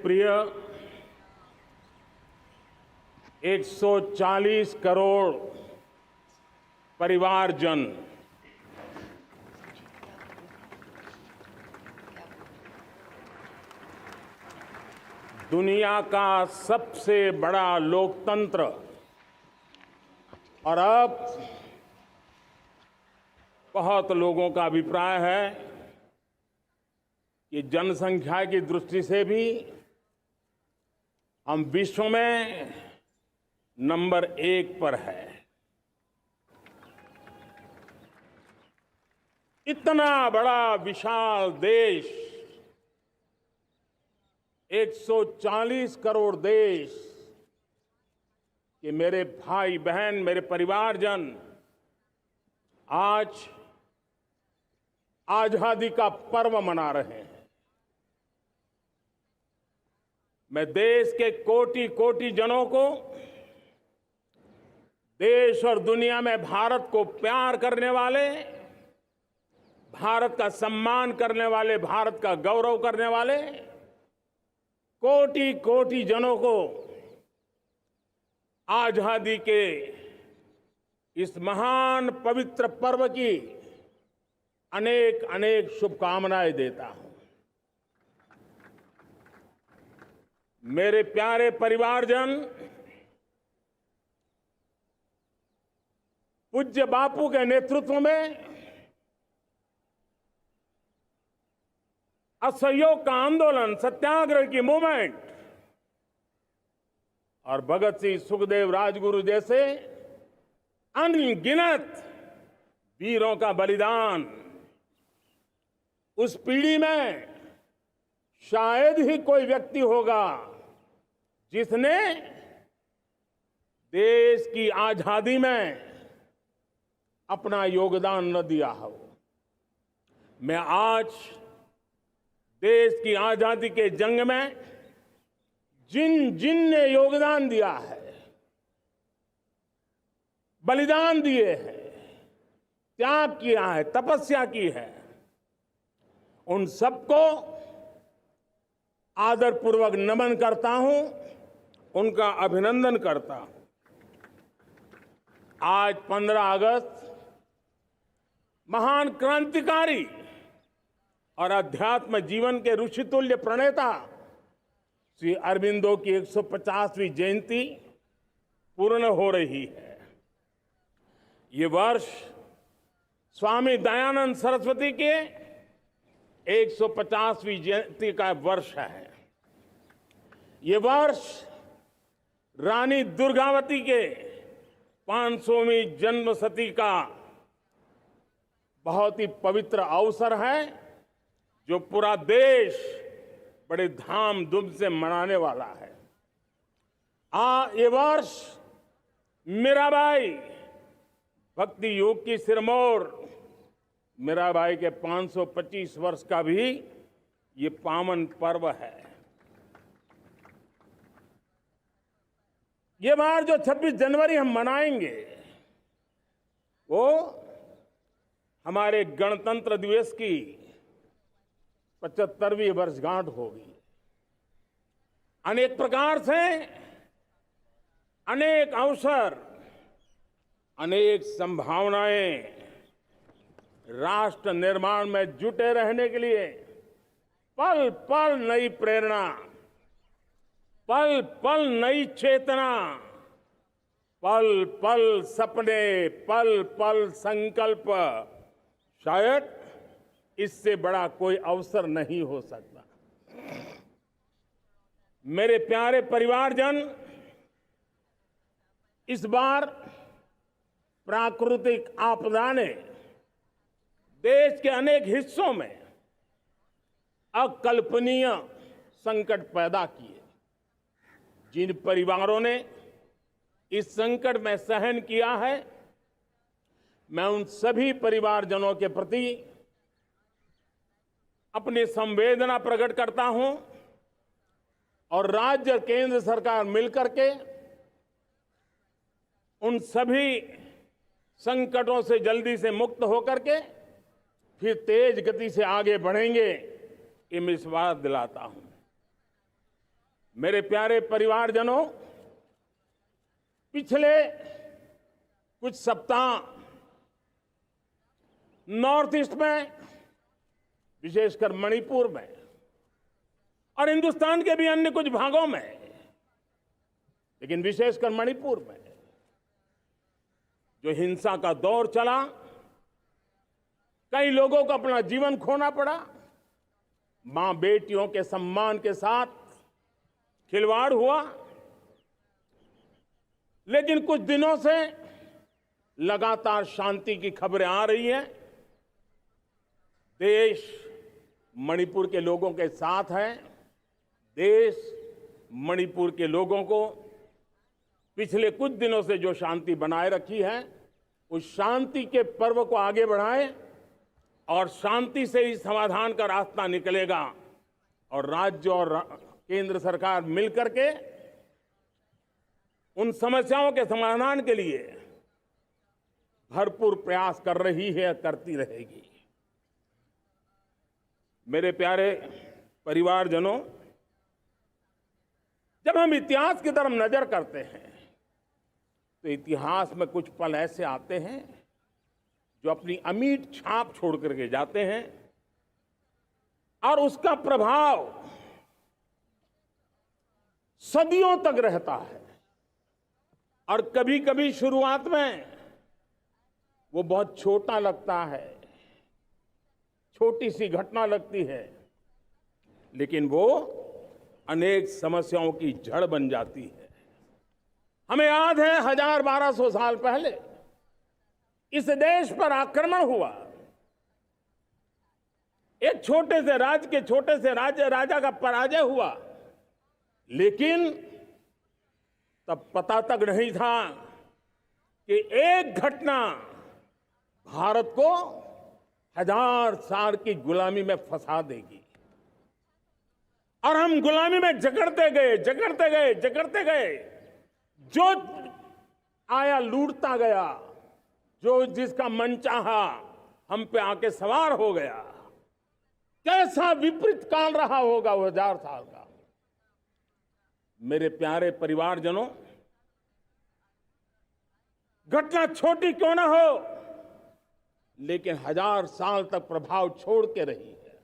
प्रिय 140 करोड़ परिवारजन, दुनिया का सबसे बड़ा लोकतंत्र और अब बहुत लोगों का अभिप्राय है कि जनसंख्या की दृष्टि से भी हम विश्व में नंबर 1 पर है। इतना बड़ा विशाल देश, 140 करोड़ देश कि मेरे भाई बहन, मेरे परिवारजन आज आजादी का पर्व मना रहे हैं। मैं देश के कोटि कोटि जनों को, देश और दुनिया में भारत को प्यार करने वाले, भारत का सम्मान करने वाले, भारत का गौरव करने वाले कोटि कोटि जनों को आजादी के इस महान पवित्र पर्व की अनेक अनेक शुभकामनाएं देता हूं। मेरे प्यारे परिवारजन, पूज्य बापू के नेतृत्व में असहयोग का आंदोलन, सत्याग्रह की मूवमेंट और भगत सिंह, सुखदेव, राजगुरु जैसे अनगिनत वीरों का बलिदान, उस पीढ़ी में शायद ही कोई व्यक्ति होगा जिसने देश की आजादी में अपना योगदान न दिया हो। मैं आज देश की आजादी के जंग में जिन जिन ने योगदान दिया है, बलिदान दिए हैं, त्याग किया है, तपस्या की है, उन सबको आदरपूर्वक नमन करता हूं, उनका अभिनंदन करता हूं। आज 15 अगस्त महान क्रांतिकारी और अध्यात्म जीवन के ऋषितुल्य प्रणेता श्री अरबिंदो की 150वीं जयंती पूर्ण हो रही है। ये वर्ष स्वामी दयानंद सरस्वती के 150वीं जयंती का वर्ष है। ये वर्ष रानी दुर्गावती के 500वीं जन्मशती का बहुत ही पवित्र अवसर है, जो पूरा देश बड़े धामधूम से मनाने वाला है। ये वर्ष मीराबाई, भक्ति योग की सिरमौर मीराबाई के 525 वर्ष का भी ये पावन पर्व है। ये बार जो 26 जनवरी हम मनाएंगे वो हमारे गणतंत्र दिवस की 75वीं वर्षगांठ होगी। अनेक प्रकार से अनेक अवसर, अनेक संभावनाएं राष्ट्र निर्माण में जुटे रहने के लिए पल पल नई प्रेरणा, पल पल नई चेतना, पल पल सपने, पल पल संकल्प, शायद इससे बड़ा कोई अवसर नहीं हो सकता। मेरे प्यारे परिवारजन, इस बार प्राकृतिक आपदा ने देश के अनेक हिस्सों में अकल्पनीय संकट पैदा किए। जिन परिवारों ने इस संकट में सहन किया है, मैं उन सभी परिवारजनों के प्रति अपनी संवेदना प्रकट करता हूं और राज्य और केंद्र सरकार मिलकर के उन सभी संकटों से जल्दी से मुक्त होकर के फिर तेज गति से आगे बढ़ेंगे, ये मैं विश्वास दिलाता हूं। मेरे प्यारे परिवारजनों, पिछले कुछ सप्ताह नॉर्थ ईस्ट में, विशेषकर मणिपुर में और हिंदुस्तान के भी अन्य कुछ भागों में, लेकिन विशेषकर मणिपुर में जो हिंसा का दौर चला, कई लोगों को अपना जीवन खोना पड़ा, मां बेटियों के सम्मान के साथ खिलवाड़ हुआ। लेकिन कुछ दिनों से लगातार शांति की खबरें आ रही हैं। देश मणिपुर के लोगों के साथ है। देश मणिपुर के लोगों को पिछले कुछ दिनों से जो शांति बनाए रखी है, उस शांति के पर्व को आगे बढ़ाएं और शांति से ही समाधान का रास्ता निकलेगा। और राज्य और केंद्र सरकार मिलकर के उन समस्याओं के समाधान के लिए भरपूर प्रयास कर रही है, करती रहेगी। मेरे प्यारे परिवारजनों, जब हम इतिहास की तरफ नजर करते हैं तो इतिहास में कुछ पल ऐसे आते हैं जो अपनी अमिट छाप छोड़ करके जाते हैं और उसका प्रभाव सदियों तक रहता है। और कभी कभी शुरुआत में वो बहुत छोटा लगता है, छोटी सी घटना लगती है, लेकिन वो अनेक समस्याओं की जड़ बन जाती है। हमें याद है 1000-1200 साल पहले इस देश पर आक्रमण हुआ। एक छोटे से राज्य के छोटे से राजा का पराजय हुआ, लेकिन तब पता तक नहीं था कि एक घटना भारत को 1000 साल की गुलामी में फंसा देगी। और हम गुलामी में जकड़ते गए, जो आया लूटता गया, जो जिसका मन चाहा हम पे आके सवार हो गया। कैसा विपरीत काल रहा होगा वो 1000 साल का। मेरे प्यारे परिवारजनों, घटना छोटी क्यों ना हो, लेकिन 1000 साल तक प्रभाव छोड़ के रही है।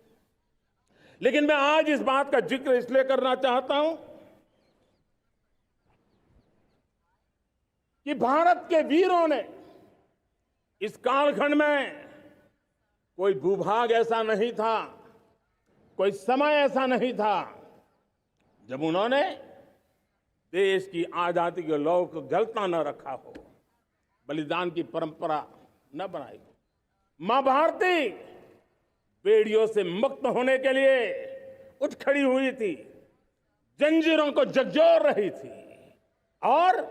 लेकिन मैं आज इस बात का जिक्र इसलिए करना चाहता हूं कि भारत के वीरों ने इस कालखंड में कोई भूभाग ऐसा नहीं था, कोई समय ऐसा नहीं था जब उन्होंने देश की आजादी के लौ को जलता न रखा हो, बलिदान की परंपरा न बनाई हो। मां भारती बेड़ियों से मुक्त होने के लिए उठ खड़ी हुई थी, जंजीरों को झकझोर रही थी और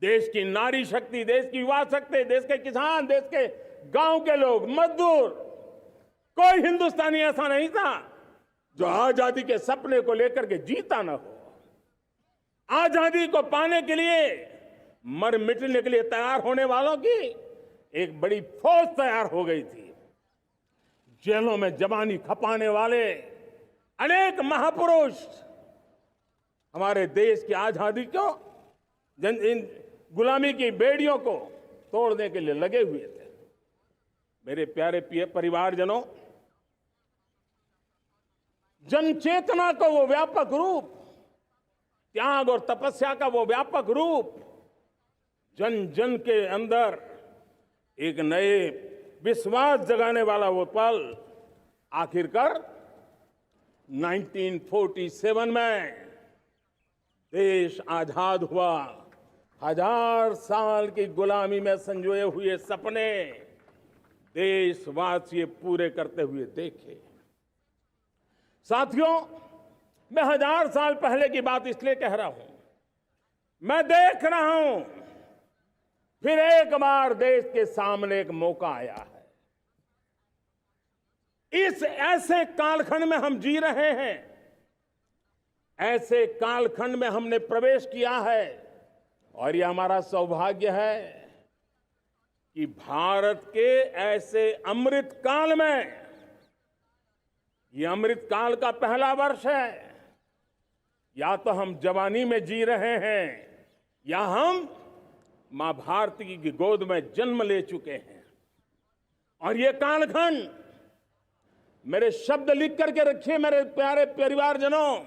देश की नारी शक्ति, देश की युवा शक्ति, देश के किसान, देश के गांव के लोग, मजदूर, कोई हिंदुस्तानी ऐसा नहीं था जो आजादी के सपने को लेकर के जीता न हो। आजादी को पाने के लिए मर मिटने के लिए तैयार होने वालों की एक बड़ी फौज तैयार हो गई थी। जेलों में जवानी खपाने वाले अनेक महापुरुष हमारे देश की आजादी को, इन गुलामी की बेड़ियों को तोड़ने के लिए लगे हुए थे। मेरे प्यारे परिवारजनों, जन चेतना को वो व्यापक रूप, त्याग और तपस्या का वो व्यापक रूप, जन जन के अंदर एक नए विश्वास जगाने वाला वो पल आखिरकार 1947 में देश आजाद हुआ। 1000 साल की गुलामी में संजोए हुए सपने देशवासी पूरे करते हुए देखे। साथियों, मैं 1000 साल पहले की बात इसलिए कह रहा हूं, मैं देख रहा हूं फिर एक बार देश के सामने एक मौका आया है। इस ऐसे कालखंड में हम जी रहे हैं, ऐसे कालखंड में हमने प्रवेश किया है और यह हमारा सौभाग्य है कि भारत के ऐसे अमृत काल में, यह अमृत काल का पहला वर्ष है, या तो हम जवानी में जी रहे हैं या हम मां भारती की गोद में जन्म ले चुके हैं। और ये कालखंड, मेरे शब्द लिख करके रखिए मेरे प्यारे परिवारजनों,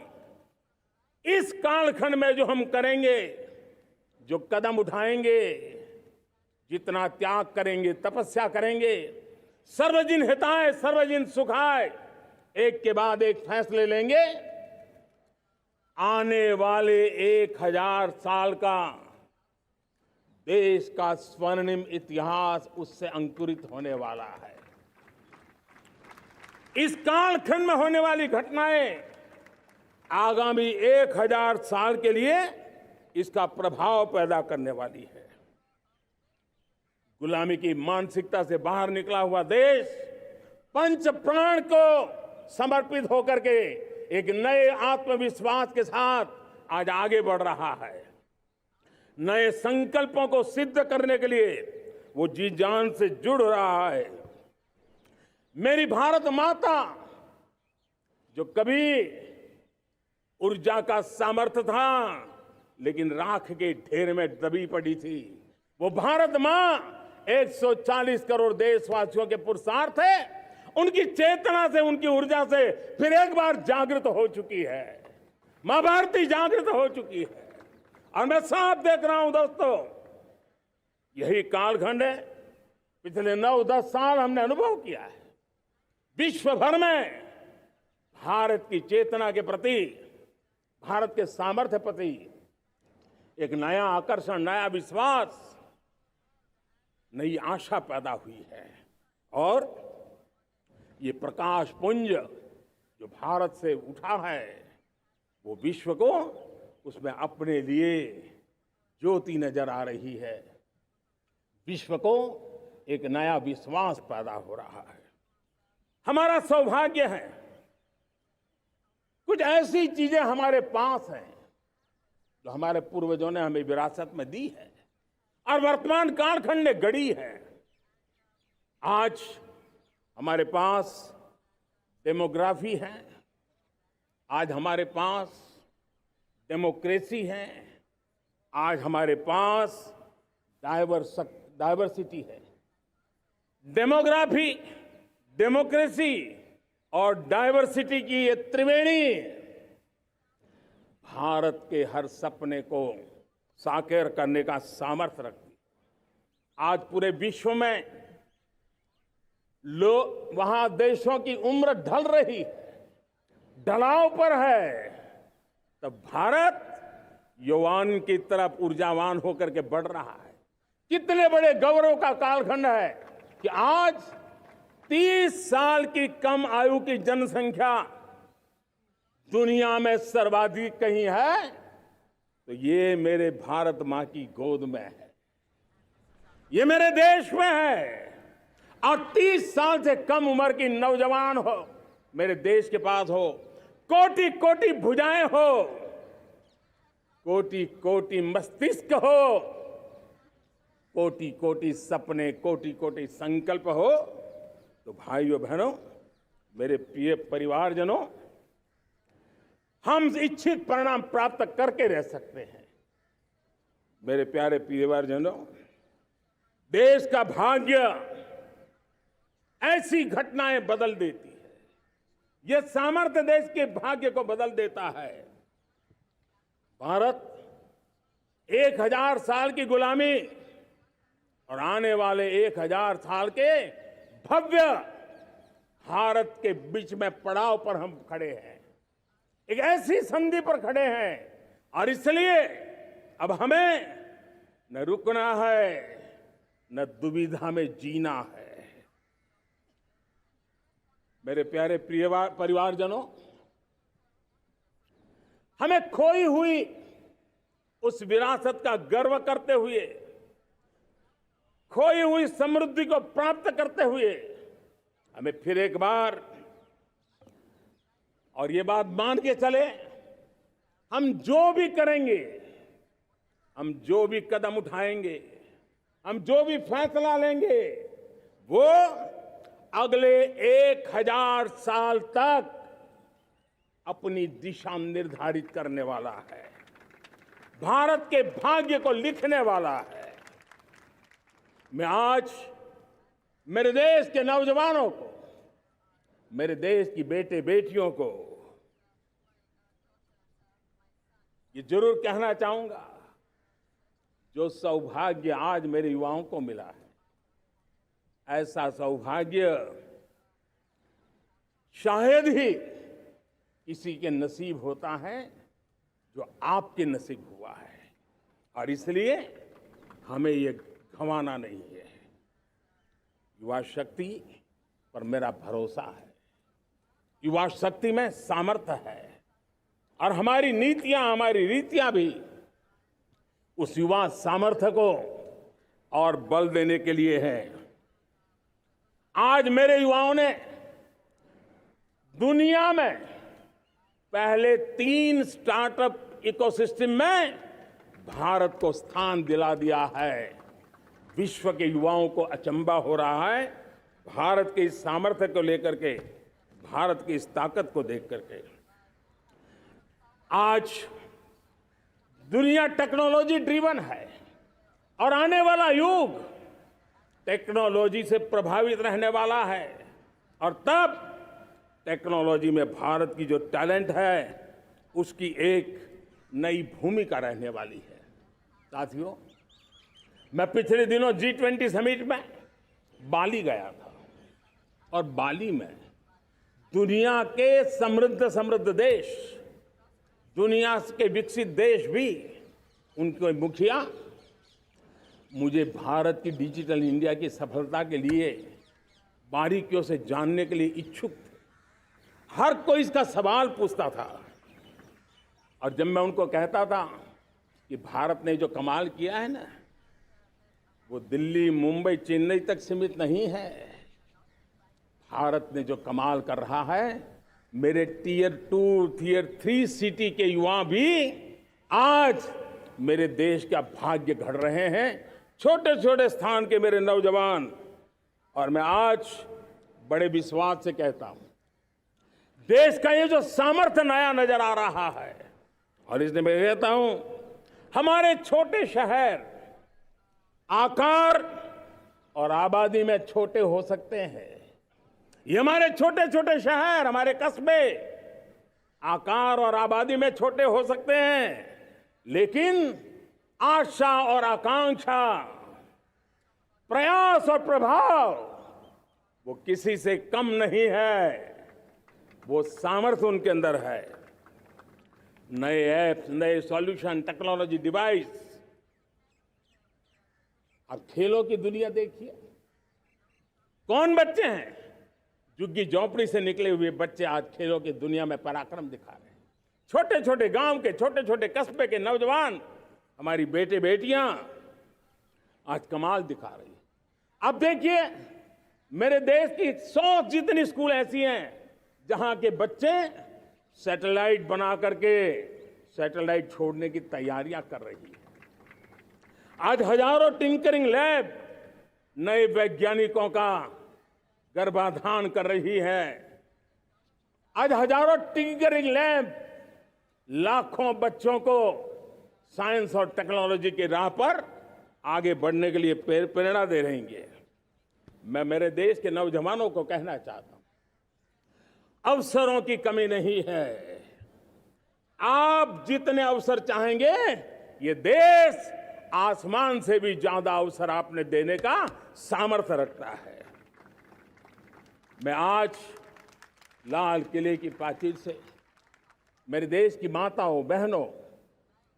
इस कालखंड में जो हम करेंगे, जो कदम उठाएंगे, जितना त्याग करेंगे, तपस्या करेंगे, सर्वजन हिताय सर्वजन सुखाय, एक के बाद एक फैसले लेंगे, आने वाले 1000 साल का देश का स्वर्णिम इतिहास उससे अंकुरित होने वाला है। इस कालखंड में होने वाली घटनाएं आगामी 1000 साल के लिए इसका प्रभाव पैदा करने वाली है। गुलामी की मानसिकता से बाहर निकला हुआ देश पंच प्राण को समर्पित होकर के एक नए आत्मविश्वास के साथ आज आगे बढ़ रहा है। नए संकल्पों को सिद्ध करने के लिए वो जी जान से जुड़ रहा है। मेरी भारत माता, जो कभी ऊर्जा का सामर्थ्य था लेकिन राख के ढेर में दबी पड़ी थी, वो भारत मां 140 करोड़ देशवासियों के पुरुषार्थ है, उनकी चेतना से, उनकी ऊर्जा से फिर एक बार जागृत हो चुकी है। मां भारती जागृत हो चुकी है। और मैं साफ देख रहा हूं दोस्तों, यही कालखंड है। पिछले 9-10 साल हमने अनुभव किया है, विश्व भर में भारत की चेतना के प्रति, भारत के सामर्थ्य प्रति एक नया आकर्षण, नया विश्वास, नई आशा पैदा हुई है। और ये प्रकाश पुंज जो भारत से उठा है, वो विश्व को उसमें अपने लिए ज्योति नजर आ रही है। विश्व को एक नया विश्वास पैदा हो रहा है। हमारा सौभाग्य है, कुछ ऐसी चीजें हमारे पास हैं जो हमारे पूर्वजों ने हमें विरासत में दी है और वर्तमान कालखंड ने गढ़ी है। आज हमारे पास डेमोग्राफी है, आज हमारे पास डेमोक्रेसी है, आज हमारे पास डाइवर्सिटी है। डेमोग्राफी, डेमोक्रेसी और डाइवर्सिटी की ये त्रिवेणी भारत के हर सपने को साकार करने का सामर्थ्य रखती है। आज पूरे विश्व में वहां देशों की उम्र ढल रही है, ढलाव पर है, तब भारत यौवन की तरफ ऊर्जावान होकर के बढ़ रहा है। कितने बड़े गौरव का कालखंड है कि आज 30 साल की कम आयु की जनसंख्या दुनिया में सर्वाधिक कहीं है तो ये मेरे भारत मां की गोद में है, ये मेरे देश में है। और 30 साल से कम उम्र की नौजवान हो मेरे देश के पास हो, कोटि कोटि भुजाएं हो, कोटि कोटि मस्तिष्क हो, कोटि कोटि सपने, कोटि कोटि संकल्प हो, तो भाइयों बहनों, मेरे प्रिय परिवारजनों, हम इच्छित परिणाम प्राप्त करके रह सकते हैं। मेरे प्यारे परिवारजनों, देश का भाग्य ऐसी घटनाएं बदल देती है। यह सामर्थ्य देश के भाग्य को बदल देता है। भारत 1000 साल की गुलामी और आने वाले 1000 साल के भव्य भारत के बीच में पड़ाव पर हम खड़े हैं, एक ऐसी संधि पर खड़े हैं। और इसलिए अब हमें न रुकना है, न दुविधा में जीना है। मेरे प्यारे प्रिय परिवारजनों, हमें खोई हुई उस विरासत का गर्व करते हुए, खोई हुई समृद्धि को प्राप्त करते हुए, हमें फिर एक बार, और ये बात मान के चले, हम जो भी करेंगे, हम जो भी कदम उठाएंगे, हम जो भी फैसला लेंगे, वो अगले 1000 साल तक अपनी दिशा निर्धारित करने वाला है, भारत के भाग्य को लिखने वाला है। मैं आज मेरे देश के नौजवानों को, मेरे देश की बेटे बेटियों को ये जरूर कहना चाहूंगा, जो सौभाग्य आज मेरे युवाओं को मिला है, ऐसा सौभाग्य शायद ही किसी के नसीब होता है जो आपके नसीब हुआ है। और इसलिए हमें ये गंवाना नहीं है। युवा शक्ति पर मेरा भरोसा है, युवा शक्ति में सामर्थ्य है, और हमारी नीतियां, हमारी रीतियां भी उस युवा सामर्थ्य को और बल देने के लिए है। आज मेरे युवाओं ने दुनिया में पहले 3 स्टार्टअप इकोसिस्टम में भारत को स्थान दिला दिया है। विश्व के युवाओं को अचंभा हो रहा है भारत के इस सामर्थ्य को लेकर के, भारत की इस ताकत को देख करके। आज दुनिया टेक्नोलॉजी ड्रिवन है और आने वाला युग टेक्नोलॉजी से प्रभावित रहने वाला है, और तब टेक्नोलॉजी में भारत की जो टैलेंट है उसकी एक नई भूमिका रहने वाली है। साथियों, मैं पिछले दिनों G20 समिट में बाली गया था, और बाली में दुनिया के समृद्ध देश, दुनिया के विकसित देश भी, उनके मुखिया मुझे भारत की डिजिटल इंडिया की सफलता के लिए बारीकियों से जानने के लिए इच्छुक थे। हर कोई इसका सवाल पूछता था, और जब मैं उनको कहता था कि भारत ने जो कमाल किया है ना, वो दिल्ली, मुंबई, चेन्नई तक सीमित नहीं है। भारत ने जो कमाल कर रहा है, मेरे टियर 2, टियर 3 सिटी के युवा भी आज मेरे देश का भाग्य गढ़ रहे हैं, छोटे छोटे स्थान के मेरे नौजवान। और मैं आज बड़े विश्वास से कहता हूं, देश का ये जो सामर्थ्य नया नजर आ रहा है, और इसलिए मैं कहता हूं, हमारे छोटे शहर आकार और आबादी में छोटे हो सकते हैं। ये हमारे छोटे छोटे शहर, हमारे कस्बे आकार और आबादी में छोटे हो सकते हैं, लेकिन आशा और आकांक्षा, प्रयास और प्रभाव वो किसी से कम नहीं है। वो सामर्थ्य उनके अंदर है। नए ऐप्स, नए सॉल्यूशन, टेक्नोलॉजी डिवाइस। अब खेलों की दुनिया देखिए, कौन बच्चे हैं? झुग्गी झोंपड़ी से निकले हुए बच्चे आज खेलों की दुनिया में पराक्रम दिखा रहे हैं। छोटे छोटे गांव के, छोटे छोटे कस्बे के नौजवान, हमारी बेटे बेटियां आज कमाल दिखा रही हैं। अब देखिए, मेरे देश की 100 जितनी स्कूल ऐसी हैं जहां के बच्चे सैटेलाइट बना करके सैटेलाइट छोड़ने की तैयारियां कर रही हैं। आज हजारों टिंकरिंग लैब नए वैज्ञानिकों का गर्भाधान कर रही है। आज हजारों टिंकरिंग लैब लाखों बच्चों को साइंस और टेक्नोलॉजी की राह पर आगे बढ़ने के लिए प्रेरणा दे रही हैं। मैं मेरे देश के नौजवानों को कहना चाहता हूं, अवसरों की कमी नहीं है। आप जितने अवसर चाहेंगे, ये देश आसमान से भी ज्यादा अवसर आपने देने का सामर्थ्य रखता है। मैं आज लाल किले की प्राचीर से मेरे देश की माताओं, बहनों,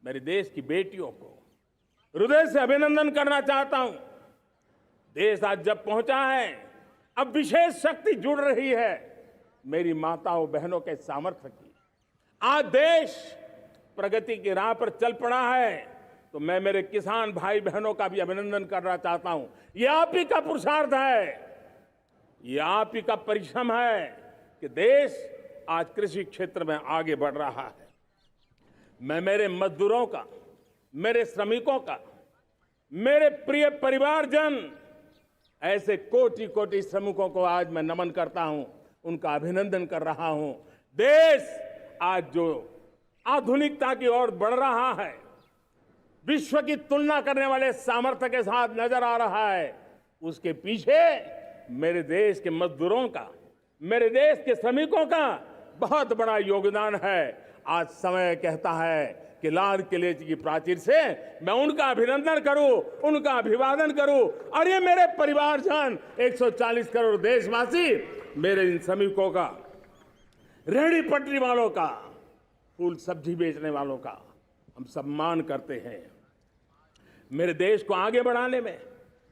मेरे देश की बेटियों को हृदय से अभिनंदन करना चाहता हूं। देश आज जब पहुंचा है, अब विशेष शक्ति जुड़ रही है मेरी माताओं बहनों के सामर्थ्य की। आज देश प्रगति की राह पर चल पड़ा है, तो मैं मेरे किसान भाई बहनों का भी अभिनंदन करना चाहता हूं। ये आप ही का पुरुषार्थ है, ये आप ही का परिश्रम है कि देश आज कृषि क्षेत्र में आगे बढ़ रहा है। मैं मेरे मजदूरों का, मेरे श्रमिकों का, मेरे प्रिय परिवारजन, ऐसे कोटि कोटि श्रमिकों को आज मैं नमन करता हूं, उनका अभिनंदन कर रहा हूं। देश आज जो आधुनिकता की ओर बढ़ रहा है, विश्व की तुलना करने वाले सामर्थ्य के साथ नजर आ रहा है, उसके पीछे मेरे देश के मजदूरों का, मेरे देश के श्रमिकों का बहुत बड़ा योगदान है। आज समय कहता है कि लाल किले की प्राचीर से मैं उनका अभिनंदन करूं, उनका अभिवादन करूं, और ये मेरे परिवारजन 140 करोड़ देशवासी, मेरे इन श्रमिकों का, रेहड़ी पटरी वालों का, फूल सब्जी बेचने वालों का हम सम्मान करते हैं। मेरे देश को आगे बढ़ाने में,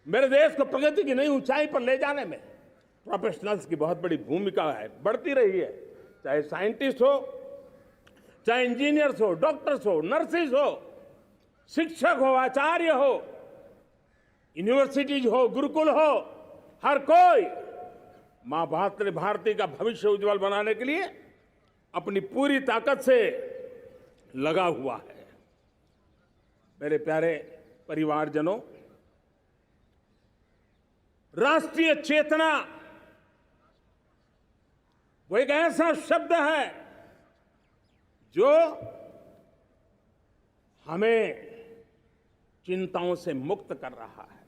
मेरे देश को प्रगति की नई ऊंचाई पर ले जाने में प्रोफेशनल्स की बहुत बड़ी भूमिका है, बढ़ती रही है। चाहे साइंटिस्ट हो, चाहे इंजीनियर्स हो, डॉक्टर्स हो, नर्सिस हो, शिक्षक हो, आचार्य हो, यूनिवर्सिटीज हो, गुरुकुल हो, हर कोई मां भारती का भविष्य उज्जवल बनाने के लिए अपनी पूरी ताकत से लगा हुआ है। मेरे प्यारे परिवारजनों, राष्ट्रीय चेतना वो एक ऐसा शब्द है जो हमें चिंताओं से मुक्त कर रहा है,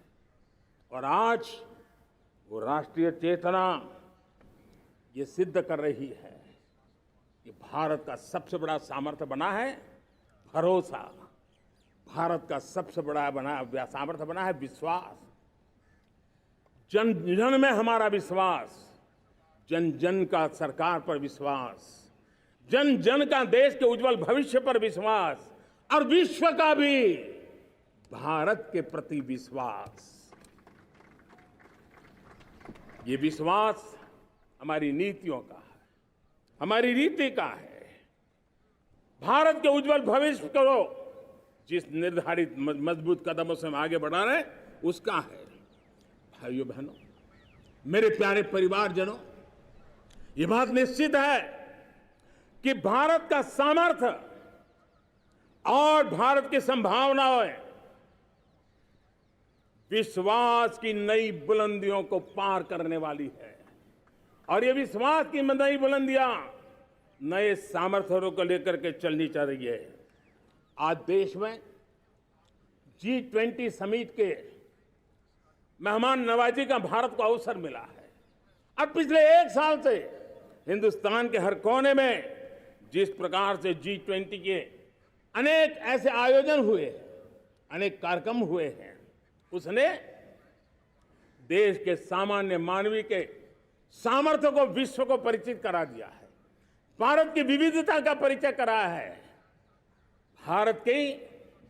और आज वो राष्ट्रीय चेतना ये सिद्ध कर रही है कि भारत का सबसे बड़ा सामर्थ्य बना है भरोसा, भारत का सबसे बड़ा सामर्थ्य बना है विश्वास। जन जन में हमारा विश्वास, जन जन का सरकार पर विश्वास, जन जन का देश के उज्जवल भविष्य पर विश्वास, और विश्व का भी भारत के प्रति विश्वास। ये विश्वास हमारी नीतियों का है, हमारी रीति का है। भारत के उज्जवल भविष्य को जिस निर्धारित मजबूत कदमों से हम आगे बढ़ा रहे हैं, उसका है। भाइयों बहनों, मेरे प्यारे परिवारजनों, ये बात निश्चित है कि भारत का सामर्थ्य और भारत की संभावनाएं विश्वास की नई बुलंदियों को पार करने वाली है, और ये विश्वास की नई बुलंदियां नए सामर्थ्यों को लेकर के चलनी चाहिए रही है। आज देश में G20 समिट के मेहमान नवाजी का भारत को अवसर मिला है। अब पिछले एक साल से हिंदुस्तान के हर कोने में जिस प्रकार से G20 के अनेक ऐसे आयोजन हुए, अनेक कार्यक्रम हुए हैं, उसने देश के सामान्य मानवी के सामर्थ्य को विश्व को परिचित करा दिया है, भारत की विविधता का परिचय कराया है, भारत की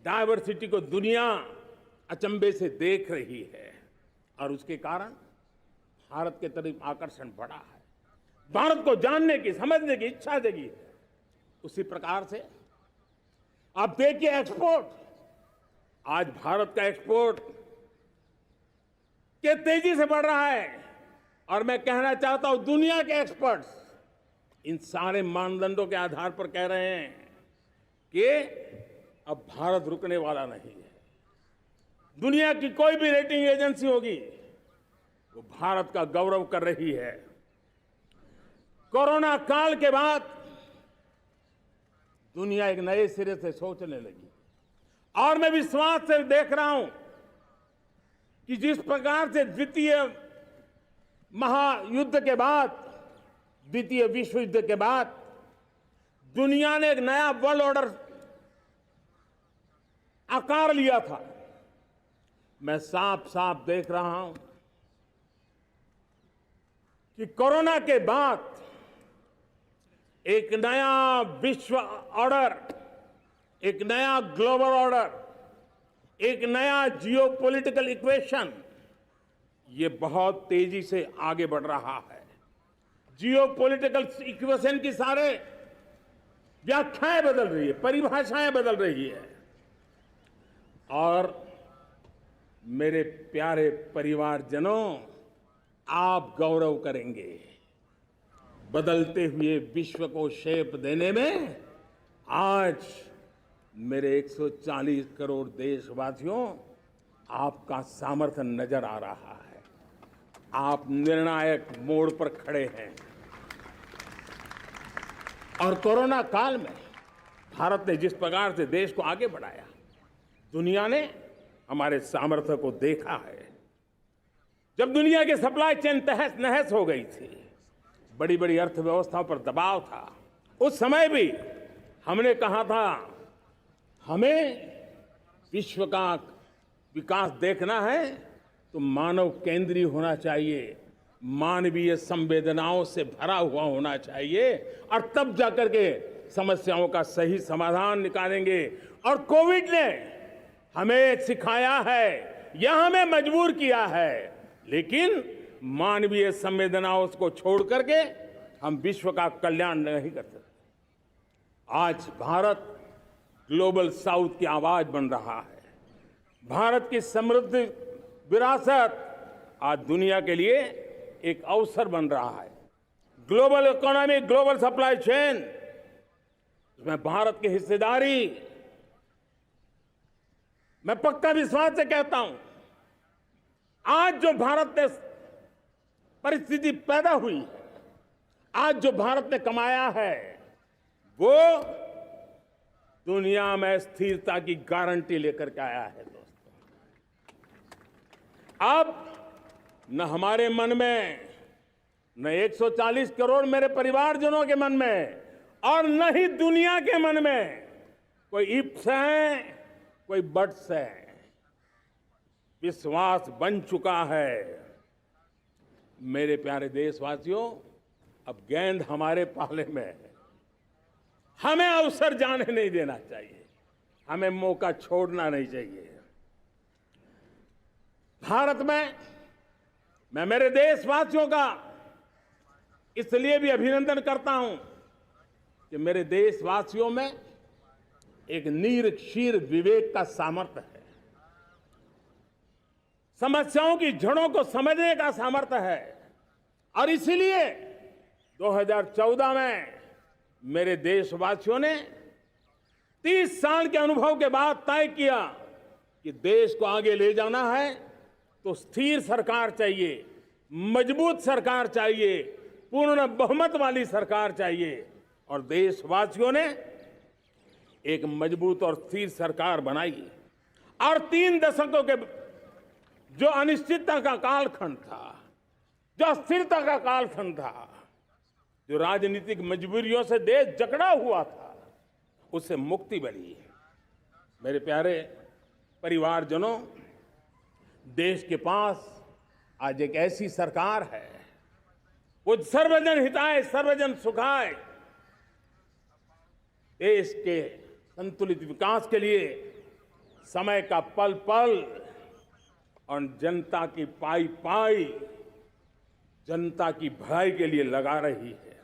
डायवर्सिटी को दुनिया अचंभे से देख रही है, और उसके कारण भारत के तरफ आकर्षण बढ़ा है, भारत को जानने की, समझने की इच्छा जगी है। उसी प्रकार से आप देखिए एक्सपोर्ट, आज भारत का एक्सपोर्ट के तेजी से बढ़ रहा है, और मैं कहना चाहता हूं दुनिया के एक्सपर्ट्स इन सारे मानदंडों के आधार पर कह रहे हैं कि अब भारत रुकने वाला नहीं है। दुनिया की कोई भी रेटिंग एजेंसी होगी वो भारत का गौरव कर रही है। कोरोना काल के बाद दुनिया एक नए सिरे से सोचने लगी, और मैं विश्वास से देख रहा हूं कि जिस प्रकार से द्वितीय महायुद्ध के बाद, द्वितीय विश्व युद्ध के बाद दुनिया ने एक नया वर्ल्ड ऑर्डर आकार लिया था, मैं साफ साफ देख रहा हूं कि कोरोना के बाद एक नया विश्व ऑर्डर, एक नया ग्लोबल ऑर्डर, एक नया जियोपॉलिटिकल इक्वेशन, ये बहुत तेजी से आगे बढ़ रहा है। जियोपॉलिटिकल इक्वेशन की सारे व्याख्याएं बदल रही है, परिभाषाएं बदल रही है, और मेरे प्यारे परिवारजनों, आप गौरव करेंगे। बदलते हुए विश्व को शेप देने में आज मेरे 140 करोड़ देशवासियों, आपका सामर्थ्य नजर आ रहा है। आप निर्णायक मोड़ पर खड़े हैं। और कोरोना काल में भारत ने जिस प्रकार से देश को आगे बढ़ाया, दुनिया ने हमारे सामर्थ्य को देखा है। जब दुनिया की सप्लाई चेन तहस नहस हो गई थी, बड़ी बड़ी अर्थव्यवस्थाओं पर दबाव था, उस समय भी हमने कहा था हमें विश्व का विकास देखना है तो मानव केंद्रीय होना चाहिए, मानवीय संवेदनाओं से भरा हुआ होना चाहिए, और तब जाकर के समस्याओं का सही समाधान निकालेंगे। और कोविड ने हमें सिखाया है या हमें मजबूर किया है, लेकिन मानवीय संवेदनाओं को छोड़ करके हम विश्व का कल्याण नहीं कर सकते। आज भारत ग्लोबल साउथ की आवाज बन रहा है। भारत की समृद्ध विरासत आज दुनिया के लिए एक अवसर बन रहा है। Global economy, global supply chain, इसमें भारत की हिस्सेदारी, मैं पक्का विश्वास से कहता हूं, आज जो भारत ने परिस्थिति पैदा हुई है, आज जो भारत ने कमाया है, वो दुनिया में स्थिरता की गारंटी लेकर के आया है। दोस्तों, अब न हमारे मन में, न 140 करोड़ मेरे परिवारजनों के मन में, और न ही दुनिया के मन में कोई इफ्स है, कोई बट्स है। विश्वास बन चुका है। मेरे प्यारे देशवासियों, अब गेंद हमारे पाले में है। हमें अवसर जाने नहीं देना चाहिए, हमें मौका छोड़ना नहीं चाहिए। भारत में मैं मेरे देशवासियों का इसलिए भी अभिनंदन करता हूं कि मेरे देशवासियों में एक नीर-क्षीर विवेक का सामर्थ्य है, समस्याओं की जड़ों को समझने का सामर्थ्य है। और इसलिए 2014 में मेरे देशवासियों ने 30 साल के अनुभव के बाद तय किया कि देश को आगे ले जाना है तो स्थिर सरकार चाहिए, मजबूत सरकार चाहिए, पूर्ण बहुमत वाली सरकार चाहिए। और देशवासियों ने एक मजबूत और स्थिर सरकार बनाई। और 3 दशकों के जो अनिश्चितता का कालखंड था, जो अस्थिरता का कालखंड था, जो राजनीतिक मजबूरियों से देश जकड़ा हुआ था, उससे मुक्ति मिली। मेरे प्यारे परिवारजनों, देश के पास आज एक ऐसी सरकार है, वो सर्वजन हिताय सर्वजन सुखाय, देश के संतुलित विकास के लिए समय का पल पल और जनता की पाई पाई, जनता की भलाई के लिए लगा रही है।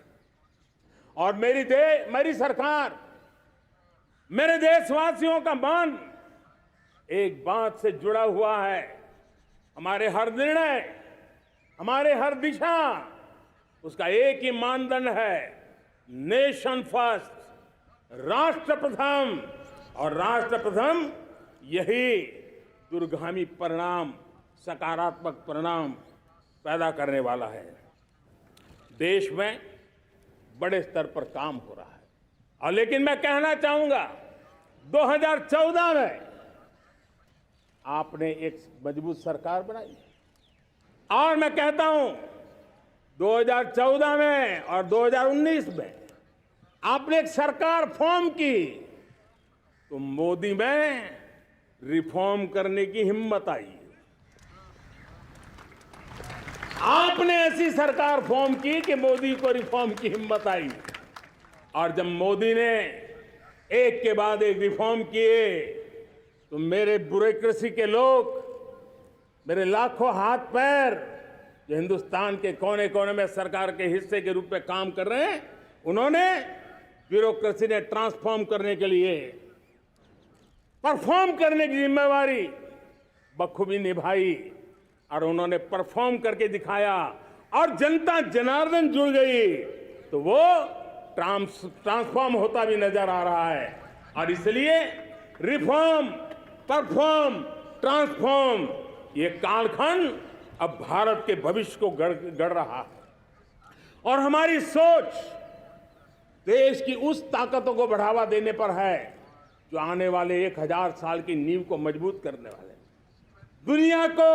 और मेरी सरकार, मेरे देशवासियों का मन एक बात से जुड़ा हुआ है। हमारे हर निर्णय, हमारे हर दिशा, उसका एक ही मानदंड है, नेशन फर्स्ट, राष्ट्र प्रथम। और राष्ट्र प्रथम यही दूरगामी परिणाम, सकारात्मक परिणाम पैदा करने वाला है। देश में बड़े स्तर पर काम हो रहा है। और लेकिन मैं कहना चाहूंगा, 2014 में आपने एक मजबूत सरकार बनाई, और मैं कहता हूं 2014 में और 2019 में आपने एक सरकार फॉर्म की, तो मोदी में रिफॉर्म करने की हिम्मत आई। आपने ऐसी सरकार फॉर्म की कि मोदी को रिफॉर्म की हिम्मत आई। और जब मोदी ने एक के बाद एक रिफॉर्म किए, तो मेरे ब्यूरोक्रेसी के लोग, मेरे लाखों हाथ पैर जो हिंदुस्तान के कोने कोने में सरकार के हिस्से के रूप में काम कर रहे हैं, उन्होंने, ब्यूरोक्रेसी ने ट्रांसफॉर्म करने के लिए, परफॉर्म करने की जिम्मेवारी बखूबी निभाई। और उन्होंने परफॉर्म करके दिखाया, और जनता जनार्दन जुड़ गई, तो वो ट्रांसफॉर्म होता भी नजर आ रहा है। और इसलिए रिफॉर्म, परफॉर्म, ट्रांसफॉर्म, ये कालखंड अब भारत के भविष्य को गढ़ रहा है। और हमारी सोच, देश की उस ताकतों को बढ़ावा देने पर है जो आने वाले 1000 साल की नींव को मजबूत करने वाले हैं। दुनिया को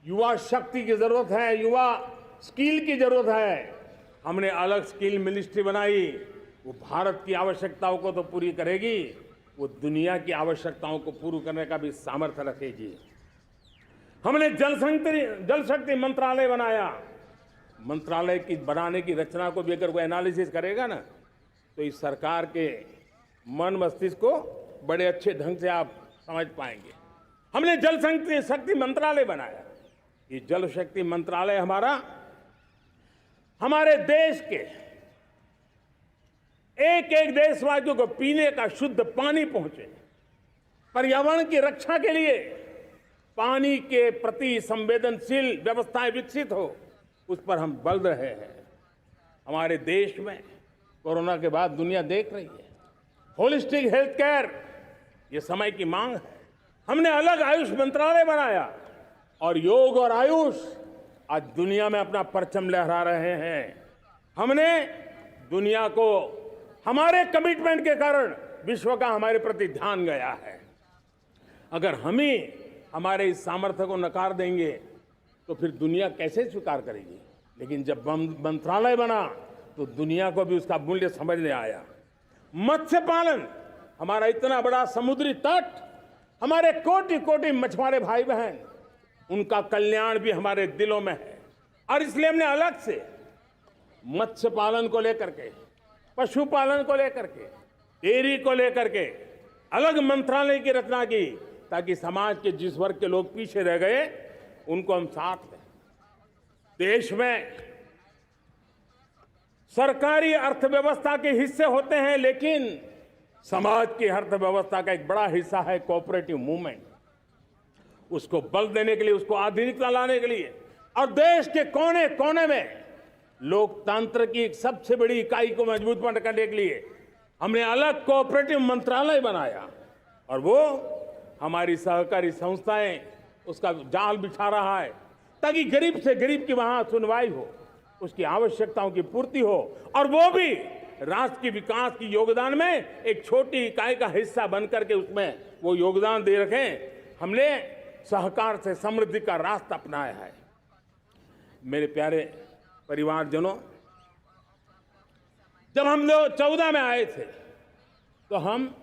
युवा शक्ति की जरूरत है, युवा स्किल की जरूरत है। हमने अलग स्किल मिनिस्ट्री बनाई, वो भारत की आवश्यकताओं को तो पूरी करेगी, वो दुनिया की आवश्यकताओं को पूरी करने का भी सामर्थ्य रखेगी। हमने जल शक्ति मंत्रालय बनाया। मंत्रालय की बनाने की रचना को भी अगर कोई एनालिसिस करेगा ना, तो इस सरकार के मन मस्तिष्क को बड़े अच्छे ढंग से आप समझ पाएंगे। हमने जल शक्ति मंत्रालय बनाया। ये जल शक्ति मंत्रालय हमारे देश के एक एक देशवासियों को पीने का शुद्ध पानी पहुंचे, पर्यावरण की रक्षा के लिए पानी के प्रति संवेदनशील व्यवस्थाएं विकसित हो, उस पर हम बल रहे हैं। हमारे देश में कोरोना के बाद दुनिया देख रही है होलिस्टिक हेल्थ केयर, ये समय की मांग है। हमने अलग आयुष मंत्रालय बनाया और योग और आयुष आज दुनिया में अपना परचम लहरा रहे हैं। हमने दुनिया को हमारे कमिटमेंट के कारण विश्व का हमारे प्रति ध्यान गया है। अगर हम ही हमारे इस सामर्थ्य को नकार देंगे तो फिर दुनिया कैसे स्वीकार करेगी। लेकिन जब मंत्रालय बना तो दुनिया को भी उसका मूल्य समझने आया। मत्स्य पालन, हमारा इतना बड़ा समुद्री तट, हमारे कोटि कोटि मछुआरे भाई बहन, उनका कल्याण भी हमारे दिलों में है। और इसलिए हमने अलग से मत्स्य पालन को लेकर के, पशुपालन को लेकर के, डेयरी को लेकर के अलग मंत्रालय की रचना की, ताकि समाज के जिस वर्ग के लोग पीछे रह गए उनको हम साथ लें। देश में सरकारी अर्थव्यवस्था के हिस्से होते हैं, लेकिन समाज की अर्थव्यवस्था का एक बड़ा हिस्सा है कोऑपरेटिव मूवमेंट। उसको बल देने के लिए, उसको आधुनिकता लाने के लिए और देश के कोने कोने में लोकतंत्र की एक सबसे बड़ी इकाई को मजबूत करने के लिए हमने अलग कोऑपरेटिव मंत्रालय बनाया। और वो हमारी सहकारी संस्थाएं उसका जाल बिछा रहा है, ताकि गरीब से गरीब की वहां सुनवाई हो, उसकी आवश्यकताओं की पूर्ति हो, और वो भी राष्ट्र की विकास की योगदान में एक छोटी इकाई का हिस्सा बनकर के उसमें वो योगदान दे रखें। हमने सहकार से समृद्धि का रास्ता अपनाया है। मेरे प्यारे परिवारजनों, जब हम लोग 14 में आए थे तो हम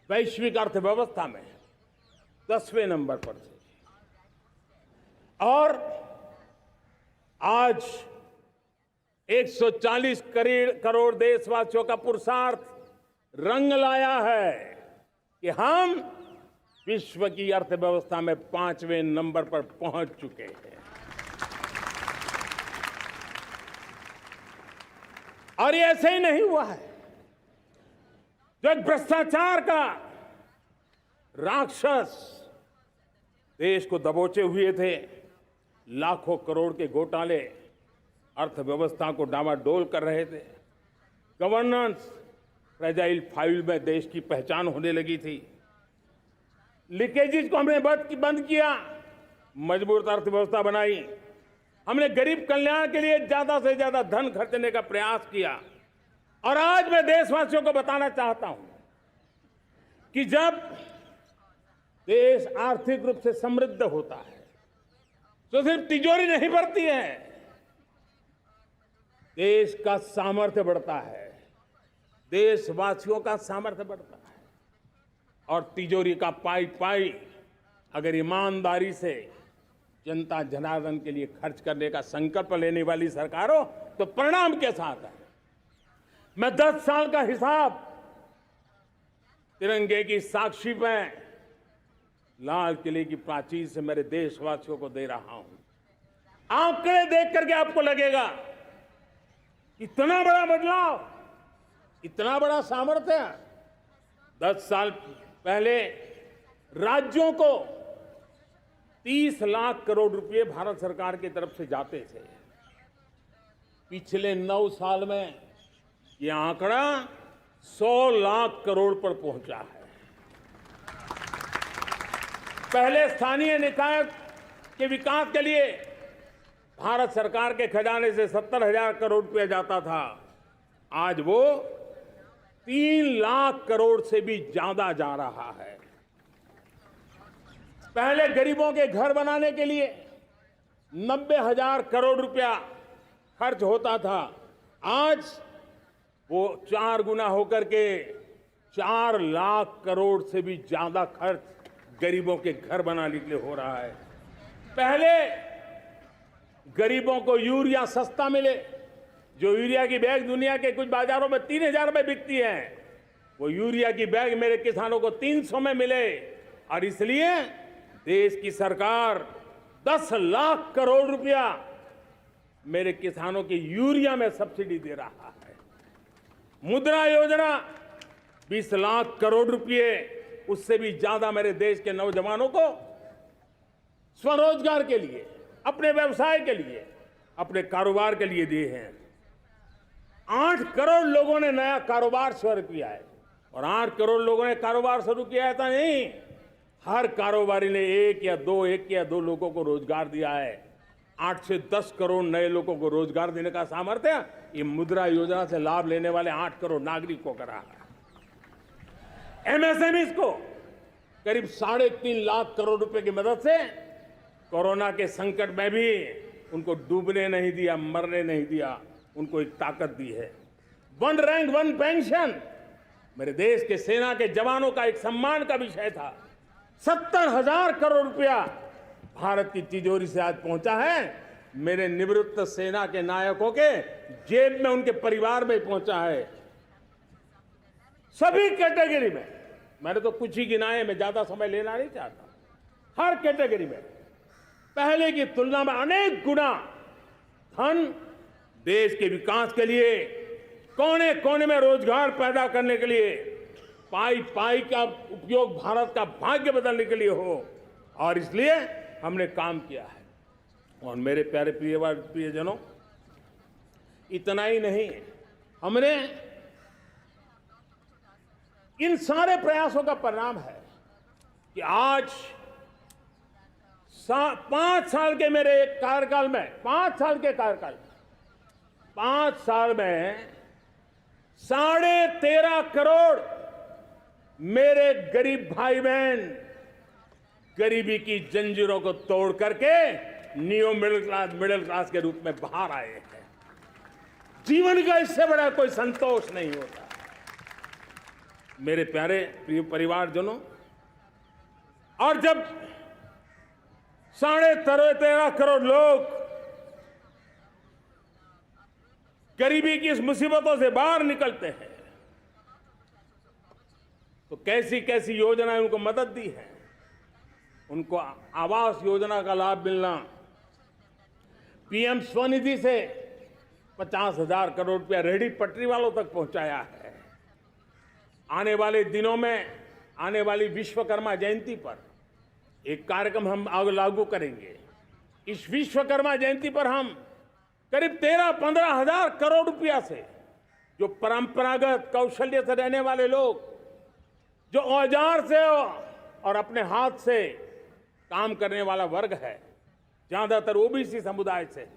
वैश्विक अर्थव्यवस्था में 10वें नंबर पर थे, और आज 140 करोड़ देशवासियों का पुरुषार्थ रंग लाया है कि हम विश्व की अर्थव्यवस्था में 5वें नंबर पर पहुंच चुके हैं। और ये ऐसे ही नहीं हुआ है। जो एक भ्रष्टाचार का राक्षस देश को दबोचे हुए थे, लाखों करोड़ के घोटाले अर्थव्यवस्था को डामाडोल कर रहे थे, गवर्नेंस फ्रेजाइल फाइल में देश की पहचान होने लगी थी, लीकेजेस को हमने बंद किया, मजबूत अर्थव्यवस्था बनाई। हमने गरीब कल्याण के लिए ज्यादा से ज्यादा धन खर्चने का प्रयास किया। और आज मैं देशवासियों को बताना चाहता हूं कि जब देश आर्थिक रूप से समृद्ध होता है तो सिर्फ तिजोरी नहीं बढ़ती है, देश का सामर्थ्य बढ़ता है, देशवासियों का सामर्थ्य बढ़ता है। और तिजोरी का पाई पाई अगर ईमानदारी से जनता जनार्दन के लिए खर्च करने का संकल्प लेने वाली सरकार हो तो परिणाम के साथ है। मैं 10 साल का हिसाब तिरंगे की साक्षी में लाल किले की प्राचीर से मेरे देशवासियों को दे रहा हूं। आंकड़े देख करके आपको लगेगा इतना बड़ा बदलाव, इतना बड़ा सामर्थ्य। 10 साल पहले राज्यों को 30 लाख करोड़ रुपए भारत सरकार की तरफ से जाते थे। पिछले 9 साल में यह आंकड़ा 100 लाख करोड़ पर पहुंचा है। पहले स्थानीय निकाय के विकास के लिए भारत सरकार के खजाने से 70,000 करोड़ रुपया जाता था। आज वो 3 लाख करोड़ से भी ज्यादा जा रहा है। पहले गरीबों के घर बनाने के लिए 90,000 करोड़ रुपया खर्च होता था। आज वो 4 गुना होकर के 4 लाख करोड़ से भी ज्यादा खर्च गरीबों के घर बनाने के लिए हो रहा है। पहले गरीबों को यूरिया सस्ता मिले, जो यूरिया की बैग दुनिया के कुछ बाजारों में 3,000 में बिकती है, वो यूरिया की बैग मेरे किसानों को 300 में मिले। और इसलिए देश की सरकार 10 लाख करोड़ रुपया मेरे किसानों की यूरिया में सब्सिडी दे रहा है। मुद्रा योजना 20 लाख करोड़ रुपए, उससे भी ज्यादा मेरे देश के नौजवानों को स्वरोजगार के लिए, अपने व्यवसाय के लिए, अपने कारोबार के लिए दिए हैं। 8 करोड़ लोगों ने नया कारोबार शुरू किया है। और 8 करोड़ लोगों ने कारोबार शुरू किया है तो नहीं, हर कारोबारी ने एक या दो लोगों को रोजगार दिया है। 8 से 10 करोड़ नए लोगों को रोजगार देने का सामर्थ्य ये मुद्रा योजना से लाभ लेने वाले 8 करोड़ नागरिकों का रहा है। एमएसएमई को करीब 3.5 लाख करोड़ रुपए की मदद से कोरोना के संकट में भी उनको डूबने नहीं दिया, मरने नहीं दिया, उनको एक ताकत दी है। 1 रैंक 1 पेंशन मेरे देश के सेना के जवानों का एक सम्मान का विषय था। 70,000 करोड़ रुपया भारत की तिजोरी से आज पहुंचा है, मेरे निवृत्त सेना के नायकों के जेब में, उनके परिवार में पहुंचा है। सभी कैटेगरी में, मैंने तो कुछ ही गिनाए, मैं ज्यादा समय लेना नहीं चाहता। हर कैटेगरी में पहले की तुलना में अनेक गुना धन देश के विकास के लिए, कोने कोने में रोजगार पैदा करने के लिए, पाई पाई का उपयोग भारत का भाग्य बदलने के लिए हो, और इसलिए हमने काम किया है। और मेरे प्यारे प्रियजनों, इतना ही नहीं, हमने इन सारे प्रयासों का परिणाम है कि आज 5 साल के मेरे कार्यकाल में, 5 साल के कार्यकाल में, 5 साल में 13.5 करोड़ मेरे गरीब भाई बहन गरीबी की जंजीरों को तोड़ करके नियो मिडिल क्लास के रूप में बाहर आए हैं। जीवन का इससे बड़ा कोई संतोष नहीं होता। मेरे प्यारे प्रिय परिवारजनों, और जब 13.5 करोड़ लोग गरीबी की इस मुसीबतों से बाहर निकलते हैं, तो कैसी कैसी योजनाएं उनको मदद दी है। उनको आवास योजना का लाभ मिलना, पीएम स्वनिधि से 50,000 करोड़ रुपया रेहड़ी पटरी वालों तक पहुंचाया है। आने वाले दिनों में, आने वाली विश्वकर्मा जयंती पर एक कार्यक्रम हम लागू करेंगे। इस विश्वकर्मा जयंती पर हम करीब 13-15 हजार करोड़ रुपया से, जो परंपरागत कौशल्य से रहने वाले लोग, जो औजार से और अपने हाथ से काम करने वाला वर्ग है, ज्यादातर ओबीसी समुदाय से,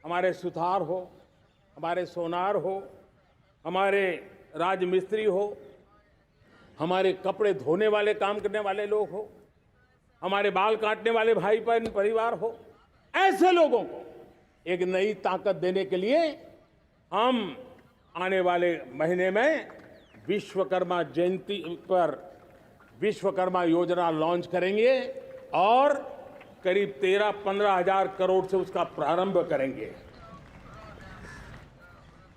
हमारे सुथार हो, हमारे सोनार हो, हमारे राजमिस्त्री हो, हमारे कपड़े धोने वाले काम करने वाले लोग हो, हमारे बाल काटने वाले भाई बहन परिवार हो, ऐसे लोगों को एक नई ताकत देने के लिए हम आने वाले महीने में विश्वकर्मा जयंती पर विश्वकर्मा योजना लॉन्च करेंगे और करीब 13-15 हजार करोड़ से उसका प्रारंभ करेंगे।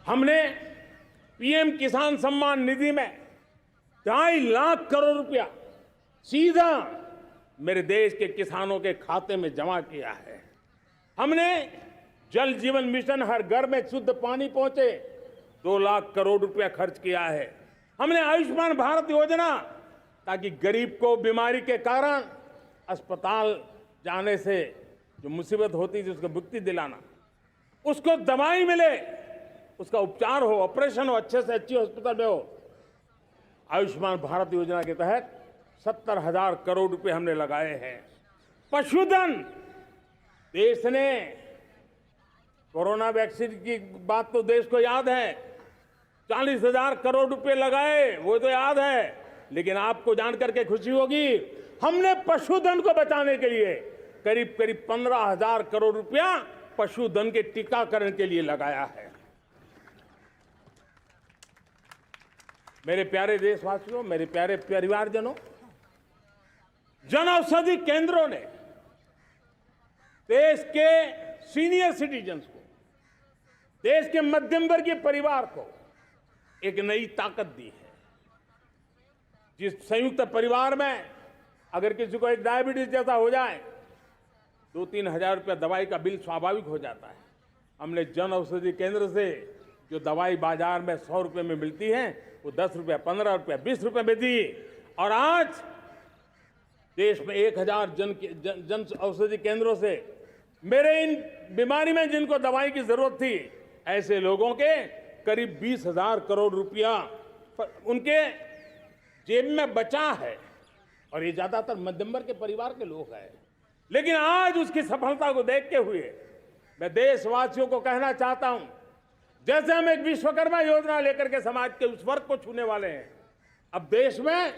हमने पीएम किसान सम्मान निधि में 2.5 लाख करोड़ रुपया सीधा मेरे देश के किसानों के खाते में जमा किया है। हमने जल जीवन मिशन, हर घर में शुद्ध पानी पहुंचे, 2 लाख करोड़ रुपया खर्च किया है। हमने आयुष्मान भारत योजना, ताकि गरीब को बीमारी के कारण अस्पताल जाने से जो मुसीबत होती है उसको मुक्ति दिलाना, उसको दवाई मिले, उसका उपचार हो, ऑपरेशन हो, अच्छे से अच्छी हॉस्पिटल में हो। आयुष्मान भारत योजना के तहत 70,000 करोड़ रुपए हमने लगाए हैं। पशुधन, देश ने कोरोना वैक्सीन की बात तो देश को याद है, 40,000 करोड़ रुपए लगाए, वो तो याद है। लेकिन आपको जान करके खुशी होगी, हमने पशुधन को बचाने के लिए करीब करीब 15,000 करोड़ रुपया पशुधन के टीकाकरण के लिए लगाया है। मेरे प्यारे देशवासियों, मेरे प्यारे परिवारजनों, जन औषधि केंद्रों ने देश के सीनियर सिटीजन्स को, देश के मध्यम वर्गीय परिवार को एक नई ताकत दी है। जिस संयुक्त परिवार में अगर किसी को एक डायबिटीज जैसा हो जाए, 2-3 हजार रुपया दवाई का बिल स्वाभाविक हो जाता है। हमने जन औषधि केंद्र से जो दवाई बाजार में 100 रुपये में मिलती है, वो 10 रुपया, 15 रुपया, 20 रुपये में दी। और आज देश में 1000 जन औषधि केंद्रों से मेरे इन बीमारी में जिनको दवाई की जरूरत थी, ऐसे लोगों के करीब 20,000 करोड़ रुपया उनके जेब में बचा है। और ये ज्यादातर मध्यम वर्ग के परिवार के लोग हैं। लेकिन आज उसकी सफलता को देखते हुए मैं देशवासियों को कहना चाहता हूं, जैसे हम एक विश्वकर्मा योजना लेकर के समाज के उस वर्ग को छूने वाले हैं, अब देश में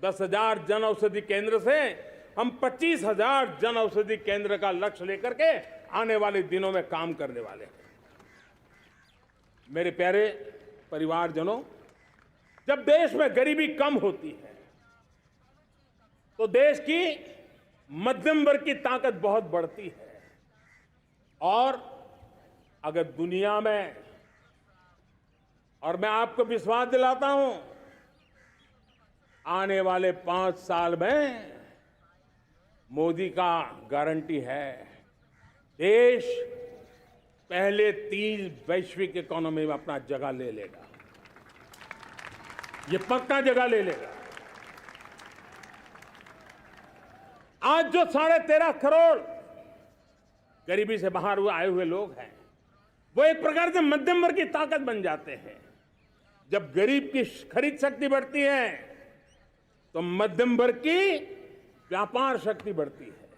10,000 जन औषधि केंद्र से हम 25,000 जन औषधि केंद्र का लक्ष्य लेकर के आने वाले दिनों में काम करने वाले हैं। मेरे प्यारे परिवारजनों, जब देश में गरीबी कम होती है तो देश की मध्यम वर्ग की ताकत बहुत बढ़ती है। और अगर दुनिया में, और मैं आपको विश्वास दिलाता हूं, आने वाले 5 साल में मोदी का गारंटी है, देश पहले 3 वैश्विक इकोनॉमी में अपना जगह ले लेगा। ये पक्का जगह ले लेगा। आज जो 13.5 करोड़ गरीबी से बाहर आए हुए लोग हैं, वो एक प्रकार से मध्यम वर्ग की ताकत बन जाते हैं। जब गरीब की खरीद शक्ति बढ़ती है तो मध्यम वर्ग की व्यापार शक्ति बढ़ती है।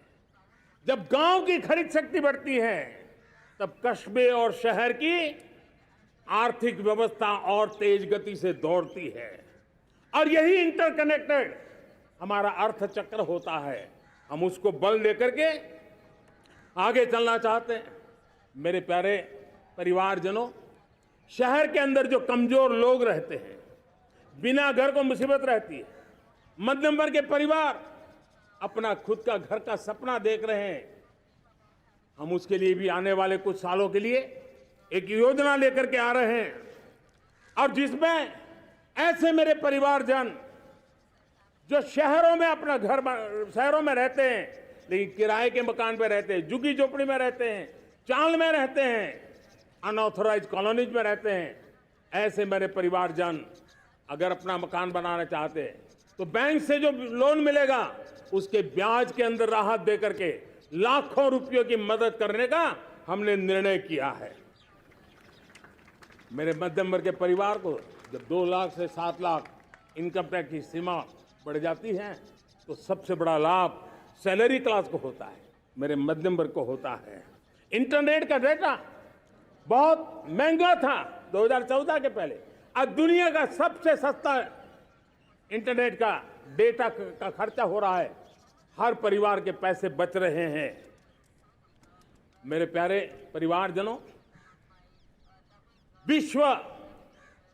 जब गांव की खरीद शक्ति बढ़ती है तब कस्बे और शहर की आर्थिक व्यवस्था और तेज गति से दौड़ती है। और यही इंटरकनेक्टेड हमारा अर्थचक्र होता है। हम उसको बल लेकर के आगे चलना चाहते हैं। मेरे प्यारे परिवारजनों, शहर के अंदर जो कमजोर लोग रहते हैं, बिना घर को मुसीबत रहती है, मध्यम वर्ग के परिवार अपना खुद का घर का सपना देख रहे हैं, हम उसके लिए भी आने वाले कुछ सालों के लिए एक योजना लेकर के आ रहे हैं। और जिसमें ऐसे मेरे परिवारजन जो शहरों में अपना घर, शहरों में रहते हैं लेकिन किराए के मकान पे रहते हैं, झुग्गी झोपड़ी में रहते हैं, चाल में रहते हैं, अनऑथराइज्ड कॉलोनीज में रहते हैं, ऐसे मेरे परिवारजन अगर अपना मकान बनाना चाहते हैं तो बैंक से जो लोन मिलेगा उसके ब्याज के अंदर राहत दे करके लाखों रुपयों की मदद करने का हमने निर्णय किया है। मेरे मध्यम वर्ग के परिवार को जब 2 लाख से 7 लाख इनकम टैक्स की सीमा बढ़ जाती है तो सबसे बड़ा लाभ सैलरी क्लास को होता है, मेरे मध्यम वर्ग को होता है। इंटरनेट का डेटा बहुत महंगा था 2014 के पहले, आज दुनिया का सबसे सस्ता इंटरनेट का डेटा का खर्चा हो रहा है। हर परिवार के पैसे बच रहे हैं। मेरे प्यारे परिवारजनों, विश्व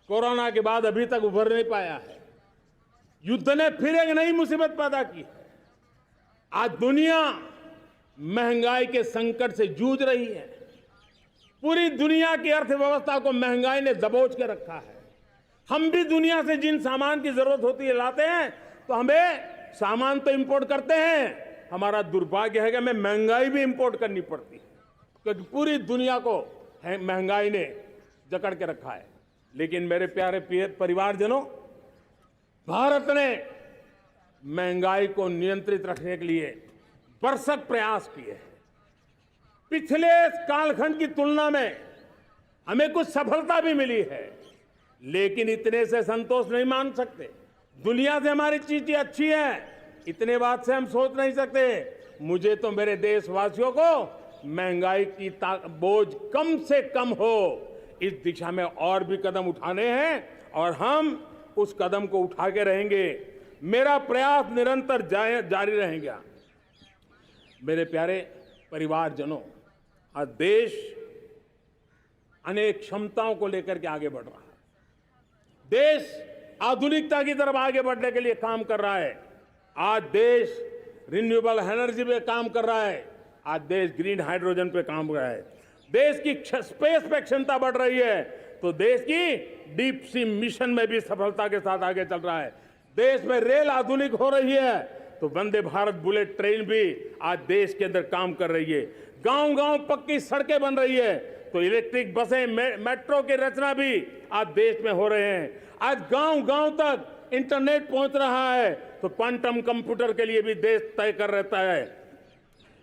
कोरोना के बाद अभी तक उभर नहीं पाया है। युद्ध ने फिर एक नई मुसीबत पैदा की है। आज दुनिया महंगाई के संकट से जूझ रही है। पूरी दुनिया की अर्थव्यवस्था को महंगाई ने दबोच के रखा है। हम भी दुनिया से जिन सामान की जरूरत होती है लाते हैं, तो हमें सामान तो इंपोर्ट करते हैं, हमारा दुर्भाग्य है कि हमें महंगाई भी इंपोर्ट करनी पड़ती है, क्योंकि पूरी दुनिया को महंगाई ने जकड़ के रखा है। लेकिन मेरे प्यारे परिवारजनों, भारत ने महंगाई को नियंत्रित रखने के लिए भरसक प्रयास किए हैं। पिछले कालखंड की तुलना में हमें कुछ सफलता भी मिली है, लेकिन इतने से संतोष नहीं मान सकते। दुनिया से हमारी चीजें अच्छी है, इतने बात से हम सोच नहीं सकते। मुझे तो मेरे देशवासियों को महंगाई की बोझ कम से कम हो, इस दिशा में और भी कदम उठाने हैं और हम उस कदम को उठा के रहेंगे। मेरा प्रयास निरंतर जारी रहेगा। मेरे प्यारे परिवारजनों, आज देश अनेक क्षमताओं को लेकर के आगे बढ़ रहा है। देश आधुनिकता की तरफ आगे बढ़ने के लिए काम कर रहा है। आज देश रिन्यूएबल एनर्जी पे काम कर रहा है। आज देश ग्रीन हाइड्रोजन पे काम कर रहा है। देश की स्पेस पे क्षमता बढ़ रही है, तो देश की डीप सी मिशन में भी सफलता के साथ आगे चल रहा है। देश में रेल आधुनिक हो रही है, तो वंदे भारत बुलेट ट्रेन भी आज देश के अंदर काम कर रही है। गांव गांव पक्की सड़कें बन रही है, तो इलेक्ट्रिक बसें, मेट्रो की रचना भी आज देश में हो रहे हैं। आज गांव गांव तक इंटरनेट पहुंच रहा है, तो क्वांटम कंप्यूटर के लिए भी देश तय कर रहता है।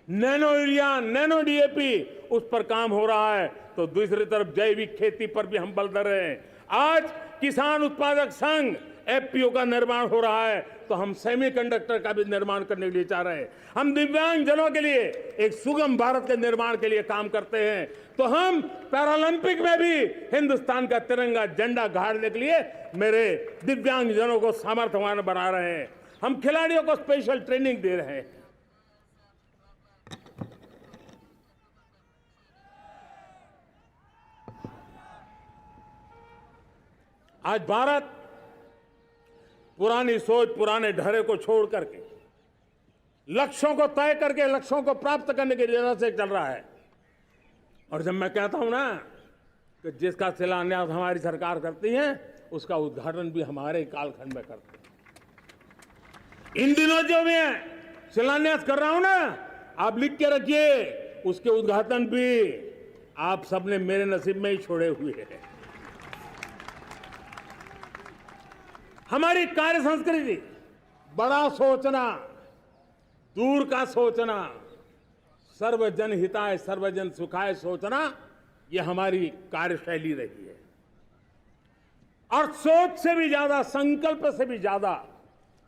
नैनो यूरिया, नैनो डीएपी, उस पर काम हो रहा है, तो दूसरी तरफ जैविक खेती पर भी हम बल दे रहे हैं। आज किसान उत्पादक संघ एफपीओ का निर्माण हो रहा है, तो हम सेमीकंडक्टर का भी निर्माण करने के लिए चाह रहे हैं। हम दिव्यांग जनों के लिए एक सुगम भारत के निर्माण के लिए काम करते हैं, तो हम पैरालंपिक में भी हिंदुस्तान का तिरंगा झंडा गाड़ने के लिए मेरे दिव्यांग जनों को सामर्थ्यवान बना रहे हैं। हम खिलाड़ियों को स्पेशल ट्रेनिंग दे रहे हैं। आज भारत पुरानी सोच, पुराने ढर्रे को छोड़ करके लक्ष्यों को तय करके लक्ष्यों को प्राप्त करने की दिशा से चल रहा है। और जब मैं कहता हूं ना कि जिसका शिलान्यास हमारी सरकार करती है, उसका उद्घाटन भी हमारे कालखंड में करते हैं। इन दिनों जो मैं शिलान्यास कर रहा हूं ना, आप लिख के रखिए, उसके उद्घाटन भी आप सबने मेरे नसीब में ही छोड़े हुए हैं। हमारी कार्य संस्कृति, बड़ा सोचना, दूर का सोचना, सर्वजन हिताय सर्वजन सुखाय सोचना, यह हमारी कार्यशैली रही है। और सोच से भी ज्यादा, संकल्प से भी ज्यादा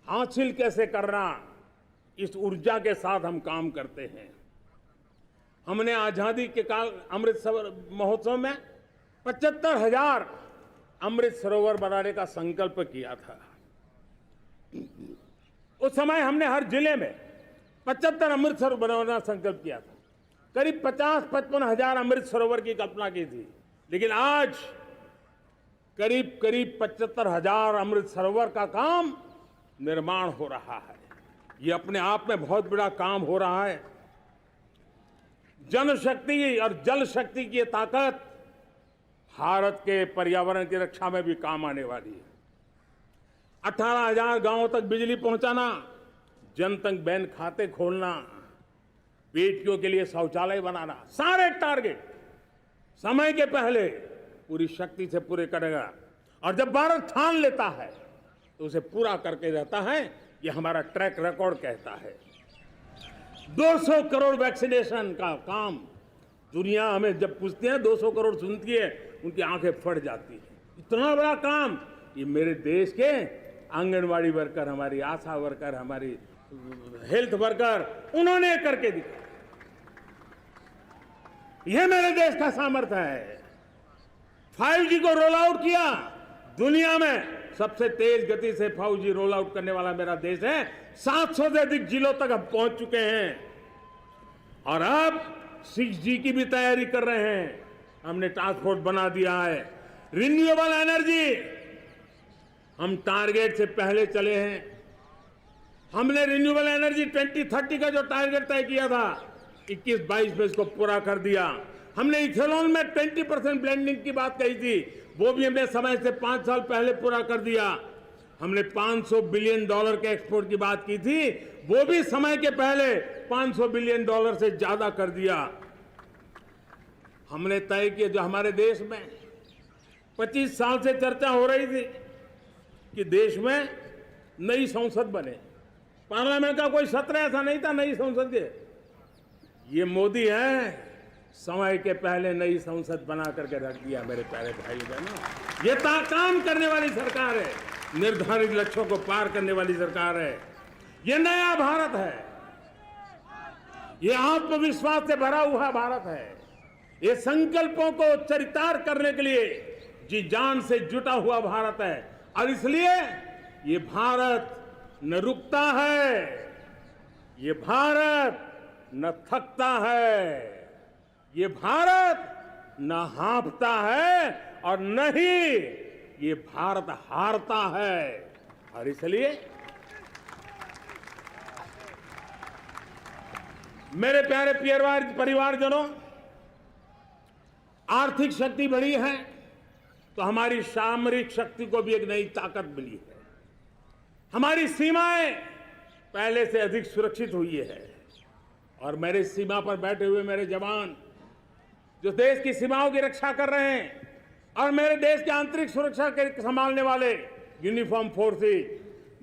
हासिल कैसे करना, इस ऊर्जा के साथ हम काम करते हैं। हमने आजादी के काल अमृत महोत्सव में 75,000 अमृत सरोवर बनाने का संकल्प किया था। उस समय हमने हर जिले में 75 अमृत सरोवर बनाना संकल्प किया था। करीब 50-55 हजार अमृत सरोवर की कल्पना की थी, लेकिन आज करीब 75,000 अमृत सरोवर का काम निर्माण हो रहा है। ये अपने आप में बहुत बड़ा काम हो रहा है। जनशक्ति और जल शक्ति की ताकत भारत के पर्यावरण की रक्षा में भी काम आने वाली है। 18,000 गांवों तक बिजली पहुंचाना, जनधन बैंक खाते खोलना, बेटियों के लिए शौचालय बनाना, सारे टारगेट समय के पहले पूरी शक्ति से पूरे करेगा। और जब भारत ठान लेता है तो उसे पूरा करके रहता है। ये हमारा ट्रैक रिकॉर्ड कहता है। 200 करोड़ वैक्सीनेशन का काम, दुनिया हमें जब पूछती है 200 करोड़ सुनती है, उनकी आंखें फट जाती है। इतना बड़ा काम ये मेरे देश के आंगनवाड़ी वर्कर, हमारी आशा वर्कर, हमारी हेल्थ वर्कर, उन्होंने करके दिखा। यह मेरे देश का सामर्थ्य है। 5G को रोल आउट किया, दुनिया में सबसे तेज गति से 5G रोल आउट करने वाला मेरा देश है। 700 से अधिक जिलों तक हम पहुंच चुके हैं और अब 6G की भी तैयारी कर रहे हैं। हमने टास्क फोर्स बना दिया है। रिन्यूएबल एनर्जी, हम टारगेट से पहले चले हैं। हमने रिन्यूएबल एनर्जी 2030 का जो टारगेट तय किया था, 21-22 में इसको पूरा कर दिया। हमने इथेनॉल में 20% ब्लेंडिंग की बात कही थी, वो भी हमने समय से 5 साल पहले पूरा कर दिया। हमने $500 बिलियन के एक्सपोर्ट की बात की थी, वो भी समय के पहले $500 बिलियन से ज्यादा कर दिया। हमने तय किया, जो हमारे देश में 25 साल से चर्चा हो रही थी कि देश में नई संसद बने, पार्लियामेंट का कोई सत्र ऐसा नहीं था नई संसद के। ये मोदी है, समय के पहले नई संसद बना करके रख दिया। मेरे प्यारे भाई बहनों, ये काम करने वाली सरकार है, निर्धारित लक्ष्यों को पार करने वाली सरकार है। ये नया भारत है, ये आत्मविश्वास से भरा हुआ भारत है, ये संकल्पों को चरितार्थ करने के लिए जी जान से जुटा हुआ भारत है। और इसलिए ये भारत न रुकता है, ये भारत न थकता है, ये भारत न हाँफता है और न ही ये भारत हारता है। और इसलिए मेरे प्यारे परिवारजनों, आर्थिक शक्ति बढ़ी है तो हमारी सामरिक शक्ति को भी एक नई ताकत मिली है। हमारी सीमाएं पहले से अधिक सुरक्षित हुई है और मेरे सीमा पर बैठे हुए मेरे जवान जो देश की सीमाओं की रक्षा कर रहे हैं और मेरे देश की आंतरिक सुरक्षा के संभालने वाले यूनिफॉर्म फोर्सेस,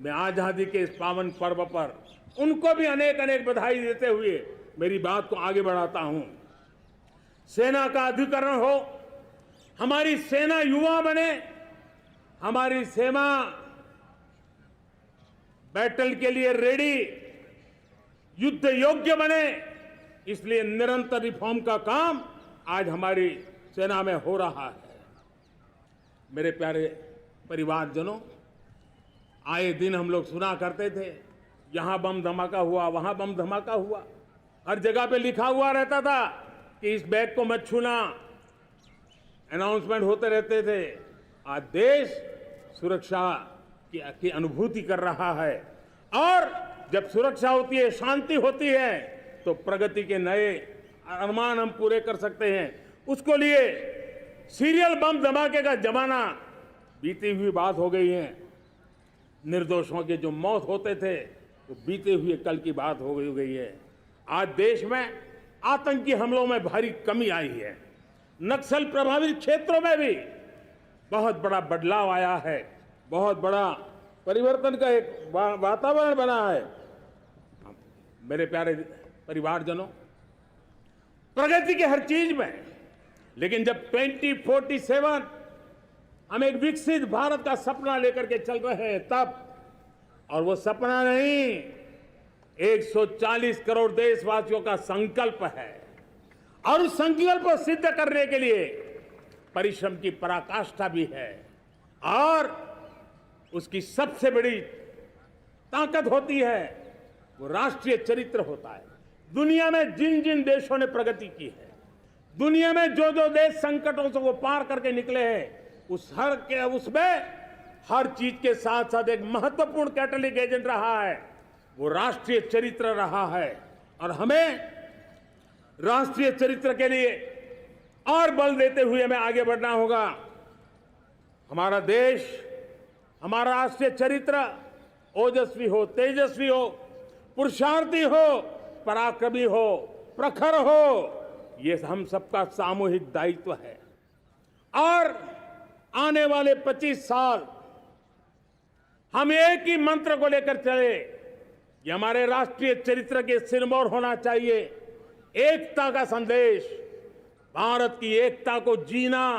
मैं आजादी के इस पावन पर्व पर उनको भी अनेक अनेक बधाई देते हुए मेरी बात को आगे बढ़ाता हूं। सेना का अधिकरण हो, हमारी सेना युवा बने, हमारी सेना बैटल के लिए रेडी, युद्ध योग्य बने, इसलिए निरंतर रिफॉर्म का काम आज हमारी सेना में हो रहा है। मेरे प्यारे परिवारजनों, आए दिन हम लोग सुना करते थे, यहां बम धमाका हुआ, वहां बम धमाका हुआ, हर जगह पे लिखा हुआ रहता था कि इस बैग को मत छूना, अनाउंसमेंट होते रहते थे। आज देश सुरक्षा की अनुभूति कर रहा है और जब सुरक्षा होती है, शांति होती है, तो प्रगति के नए अरमान हम पूरे कर सकते हैं। उसको लिए सीरियल बम धमाके का जमाना बीती हुई बात हो गई है। निर्दोषों के जो मौत होते थे वो बीते हुए कल की बात हो गई है। आज देश में आतंकी हमलों में भारी कमी आई है। नक्सल प्रभावित क्षेत्रों में भी बहुत बड़ा बदलाव आया है, बहुत बड़ा परिवर्तन का एक वातावरण बना है। मेरे प्यारे परिवारजनों, प्रगति के हर चीज में, लेकिन जब 2047 हम एक विकसित भारत का सपना लेकर के चल रहे हैं तब, और वो सपना नहीं, 140 करोड़ देशवासियों का संकल्प है और उस संकल्प को सिद्ध करने के लिए परिश्रम की पराकाष्ठा भी है। और उसकी सबसे बड़ी ताकत होती है वो राष्ट्रीय चरित्र होता है। दुनिया में जिन जिन देशों ने प्रगति की है, दुनिया में जो जो देश संकटों से वो पार करके निकले हैं, उसमें हर चीज के साथ साथ एक महत्वपूर्ण कैटलिक एजेंट रहा है, वो राष्ट्रीय चरित्र रहा है। और हमें राष्ट्रीय चरित्र के लिए और बल देते हुए हमें आगे बढ़ना होगा। हमारा देश, हमारा राष्ट्रीय चरित्र ओजस्वी हो, तेजस्वी हो, पुरुषार्थी हो, पराक्रमी हो, प्रखर हो, ये हम सबका सामूहिक दायित्व है। और आने वाले 25 साल हम एक ही मंत्र को लेकर चले, ये हमारे राष्ट्रीय चरित्र के सिरमौर होना चाहिए, एकता का संदेश। भारत की एकता को जीना,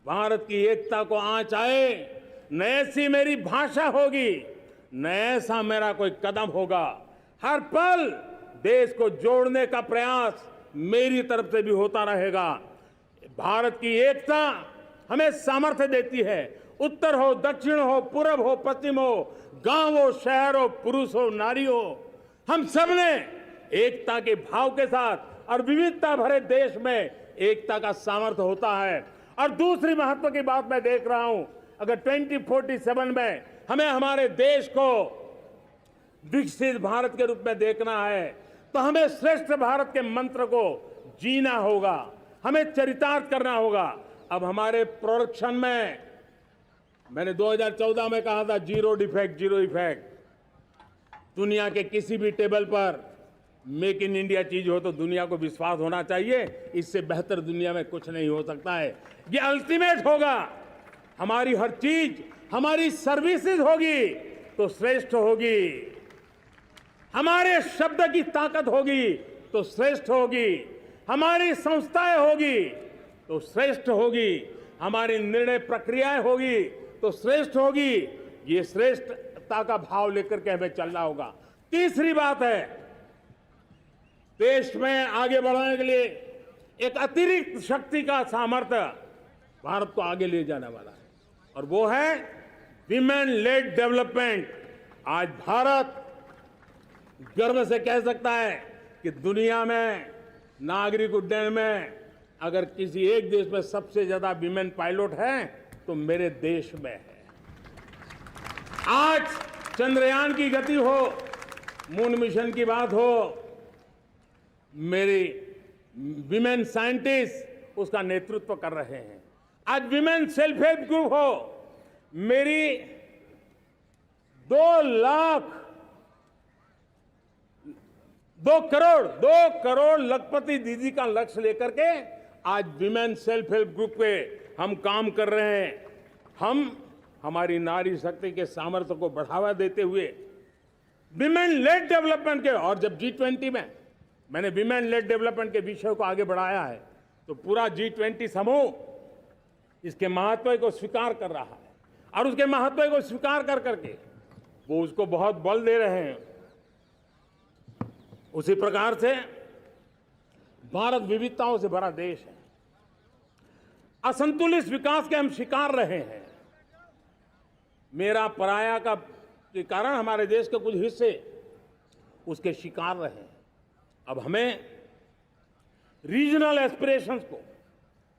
भारत की एकता को आंच आए, न ऐसी मेरी भाषा होगी, न ऐसा मेरा कोई कदम होगा। हर पल देश को जोड़ने का प्रयास मेरी तरफ से भी होता रहेगा। भारत की एकता हमें सामर्थ्य देती है। उत्तर हो, दक्षिण हो, पूर्व हो, पश्चिम हो, गांव हो, शहर हो, पुरुष हो, नारी हो, हम सब ने एकता के भाव के साथ और विविधता भरे देश में एकता का सामर्थ्य होता है। और दूसरी महत्व की बात मैं देख रहा हूं, अगर 2047 में हमें हमारे देश को विकसित भारत के रूप में देखना है तो हमें श्रेष्ठ भारत के मंत्र को जीना होगा, हमें चरितार्थ करना होगा। अब हमारे प्रोडक्शन में, मैंने 2014 में कहा था जीरो डिफेक्ट, जीरो इफेक्ट। दुनिया के किसी भी टेबल पर मेक इन इंडिया चीज हो तो दुनिया को विश्वास होना चाहिए, इससे बेहतर दुनिया में कुछ नहीं हो सकता है। ये अल्टीमेट होगा। हमारी हर चीज, हमारी सर्विसेज होगी तो श्रेष्ठ होगी, हमारे शब्द की ताकत होगी तो श्रेष्ठ होगी, हमारी संस्थाएं होगी तो श्रेष्ठ होगी, हमारी निर्णय प्रक्रियाएं होगी तो श्रेष्ठ होगी। ये श्रेष्ठता का भाव लेकर के हमें चलना होगा। तीसरी बात है, देश में आगे बढ़ाने के लिए एक अतिरिक्त शक्ति का सामर्थ्य भारत को आगे ले जाने वाला है, और वो है विमेन लेड डेवलपमेंट। आज भारत गर्व से कह सकता है कि दुनिया में नागरिक उड्डयन में अगर किसी एक देश में सबसे ज्यादा विमेन पायलट हैं तो मेरे देश में है। आज चंद्रयान की गति हो, मून मिशन की बात हो, मेरी विमेन साइंटिस्ट उसका नेतृत्व कर रहे हैं। आज विमेन सेल्फ हेल्प ग्रुप हो, मेरी 2 करोड़ लखपति दीदी का लक्ष्य लेकर के आज विमेन सेल्फ हेल्प ग्रुप पे हम काम कर रहे हैं। हमारी नारी शक्ति के सामर्थ्य को बढ़ावा देते हुए विमेन लेड डेवलपमेंट के, और जब G20 में मैंने विमेन लेड डेवलपमेंट के विषय को आगे बढ़ाया है तो पूरा G20 समूह इसके महत्व को स्वीकार कर रहा है, और उसके महत्व को स्वीकार कर करके वो उसको बहुत बल दे रहे हैं। उसी प्रकार से भारत विविधताओं से भरा देश है। असंतुलित विकास के हम शिकार रहे हैं। मेरा पराया का के कारण हमारे देश के कुछ हिस्से उसके शिकार रहे हैं। अब हमें रीजनल एस्पिरेशंस को,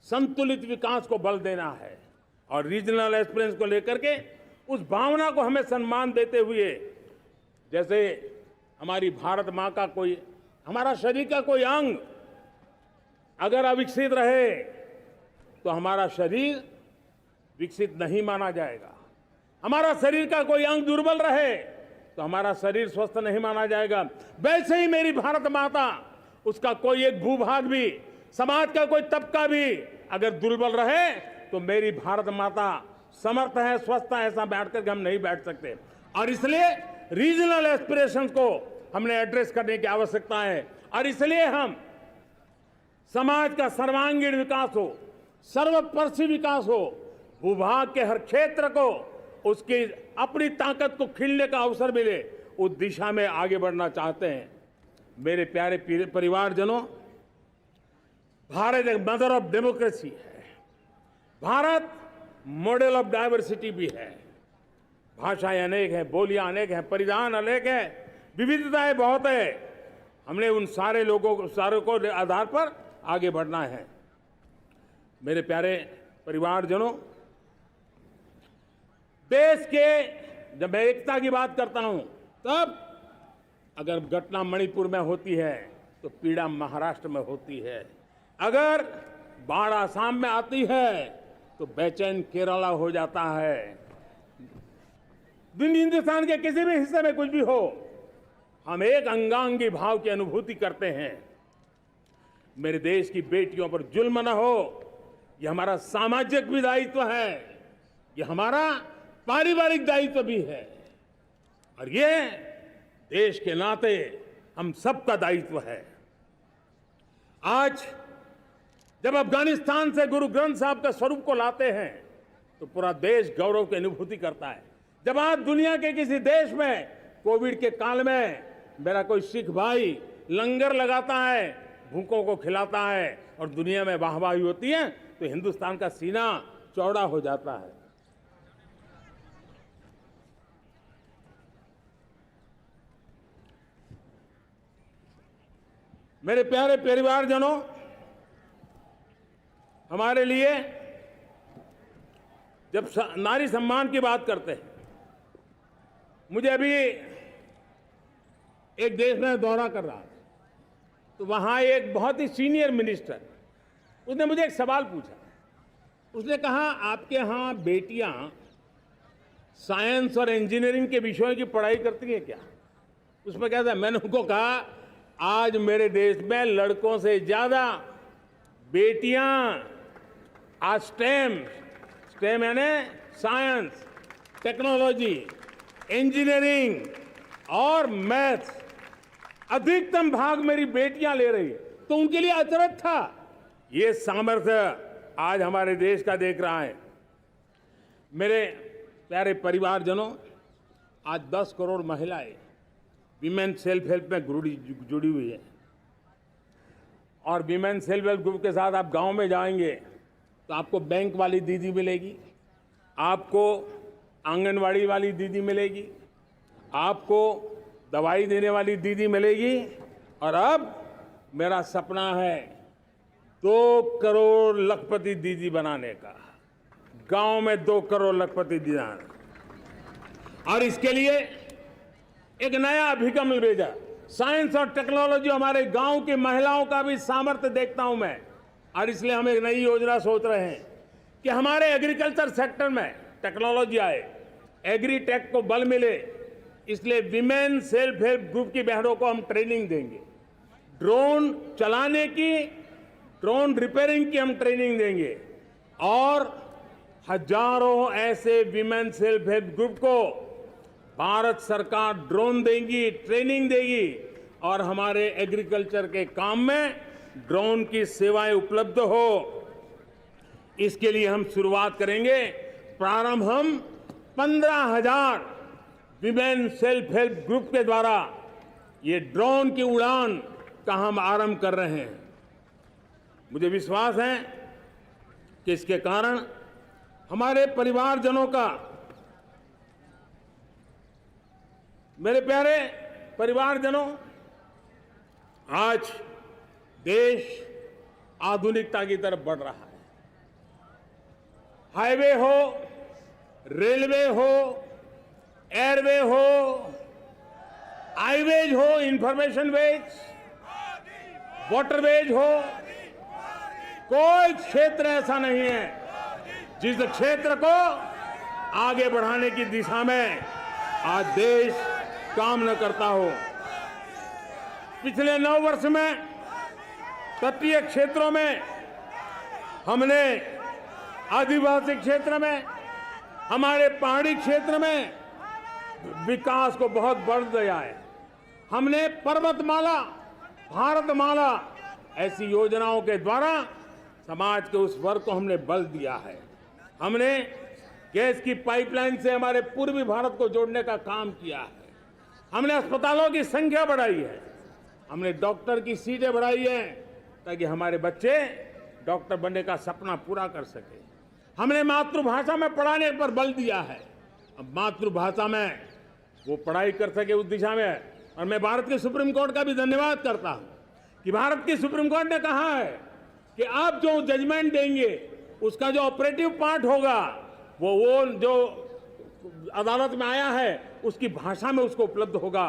संतुलित विकास को बल देना है, और रीजनल एस्पिरेशंस को लेकर के उस भावना को हमें सम्मान देते हुए, जैसे हमारी भारत माँ का कोई, हमारा शरीर का कोई अंग अगर अविकसित रहे तो हमारा शरीर विकसित नहीं माना जाएगा। हमारा शरीर का कोई अंग दुर्बल रहे तो हमारा शरीर स्वस्थ नहीं माना जाएगा। वैसे ही मेरी भारत माता, उसका कोई एक भूभाग भी, समाज का कोई तबका भी अगर दुर्बल रहे तो मेरी भारत माता समर्थ है, स्वस्थ है, ऐसा बैठ कर हम नहीं बैठ सकते। और इसलिए रीजनल एस्पिरेशंस को हमने एड्रेस करने की आवश्यकता है, और इसलिए हम समाज का सर्वांगीण विकास हो, सर्वस्पर्शी विकास हो, भूभाग के हर क्षेत्र को उसकी अपनी ताकत को खिलने का अवसर मिले, उस दिशा में आगे बढ़ना चाहते हैं। मेरे प्यारे परिवारजनों, भारत एक मदर ऑफ डेमोक्रेसी है। भारत मॉडल ऑफ डाइवर्सिटी भी है। भाषाएं अनेक हैं, बोलियां अनेक हैं, परिधान अनेक हैं, विविधताएं बहुत है। हमने उन सारे को आधार पर आगे बढ़ना है। मेरे प्यारे परिवारजनों, देश के जब मैं एकता की बात करता हूं, तब अगर घटना मणिपुर में होती है तो पीड़ा महाराष्ट्र में होती है। अगर बाढ़ आसाम में आती है तो बेचैन केरला हो जाता है। हिंदुस्तान के किसी भी हिस्से में कुछ भी हो, हम एक अंगांगी भाव की अनुभूति करते हैं। मेरे देश की बेटियों पर जुल्म न हो, यह हमारा सामाजिक भी दायित्व है, यह हमारा पारिवारिक दायित्व भी है, और ये देश के नाते हम सबका दायित्व है। आज जब अफगानिस्तान से गुरु ग्रंथ साहब के स्वरूप को लाते हैं तो पूरा देश गौरव की अनुभूति करता है। जब आज दुनिया के किसी देश में कोविड के काल में मेरा कोई सिख भाई लंगर लगाता है, भूखों को खिलाता है, और दुनिया में वाहवाही होती है, तो हिंदुस्तान का सीना चौड़ा हो जाता है। मेरे प्यारे परिवारजनों, हमारे लिए जब नारी सम्मान की बात करते हैं, मुझे अभी एक देश में दौरा कर रहा था, तो वहां एक बहुत ही सीनियर मिनिस्टर, उसने मुझे एक सवाल पूछा। उसने कहा, आपके यहाँ बेटियां साइंस और इंजीनियरिंग के विषयों की पढ़ाई करती हैं क्या? उसमें क्या था? मैंने उनको कहा, आज मेरे देश में लड़कों से ज्यादा बेटियां आज स्टेम यानी साइंस, टेक्नोलॉजी, इंजीनियरिंग और मैथ्स, अधिकतम भाग मेरी बेटियां ले रही है। तो उनके लिए अचरज था। ये सामर्थ्य आज हमारे देश का देख रहा है। मेरे प्यारे परिवारजनों, आज 10 करोड़ महिलाएं विमेन सेल्फ हेल्प में जुड़ी हुई है, और विमेन सेल्फ हेल्प ग्रुप के साथ आप गांव में जाएंगे तो आपको बैंक वाली दीदी मिलेगी, आपको आंगनवाड़ी वाली दीदी मिलेगी, आपको दवाई देने वाली दीदी मिलेगी। और अब मेरा सपना है 2 करोड़ लखपति दीदी बनाने का, गांव में 2 करोड़ लखपति दीदी। और इसके लिए एक नया अभिगम भेजा। साइंस और टेक्नोलॉजी, हमारे गांव की महिलाओं का भी सामर्थ्य देखता हूं मैं, और इसलिए हम एक नई योजना सोच रहे हैं कि हमारे एग्रीकल्चर सेक्टर में टेक्नोलॉजी आए, एग्रीटेक को बल मिले। इसलिए विमेन सेल्फ हेल्प ग्रुप की बहनों को हम ट्रेनिंग देंगे, ड्रोन चलाने की, ड्रोन रिपेयरिंग की हम ट्रेनिंग देंगे, और हजारों ऐसे विमेन सेल्फ हेल्प ग्रुप को भारत सरकार ड्रोन देगी, ट्रेनिंग देगी, और हमारे एग्रीकल्चर के काम में ड्रोन की सेवाएं उपलब्ध हो। इसके लिए हम शुरुआत करेंगे। प्रारंभ हम 15,000 विमेन सेल्फ हेल्प ग्रुप के द्वारा ये ड्रोन की उड़ान का हम आरंभ कर रहे हैं। मुझे विश्वास है कि इसके कारण हमारे परिवारजनों का, मेरे प्यारे परिवारजनों, आज देश आधुनिकता की तरफ बढ़ रहा है। हाईवे हो, रेलवे हो, एयरवे हो, हाईवेज हो, इंफॉर्मेशन वेज, वाटरवेज हो, कोई क्षेत्र ऐसा नहीं है जिस क्षेत्र को आगे बढ़ाने की दिशा में आज देश काम न करता हो। पिछले 9 वर्ष में तटीय क्षेत्रों में हमने, आदिवासी क्षेत्र में, हमारे पहाड़ी क्षेत्र में विकास को बहुत बढ़ दिया है। हमने पर्वतमाला, भारतमाला ऐसी योजनाओं के द्वारा समाज के उस वर्ग को हमने बल दिया है। हमने गैस की पाइपलाइन से हमारे पूर्वी भारत को जोड़ने का काम किया है। हमने अस्पतालों की संख्या बढ़ाई है, हमने डॉक्टर की सीटें बढ़ाई हैं ताकि हमारे बच्चे डॉक्टर बनने का सपना पूरा कर सके। हमने मातृभाषा में पढ़ाने पर बल दिया है, अब मातृभाषा में वो पढ़ाई कर सके उस दिशा में। और मैं भारत के सुप्रीम कोर्ट का भी धन्यवाद करता हूं कि भारत की सुप्रीम कोर्ट ने कहा है कि आप जो जजमेंट देंगे उसका जो ऑपरेटिव पार्ट होगा वो जो अदालत में आया है उसकी भाषा में उसको उपलब्ध होगा।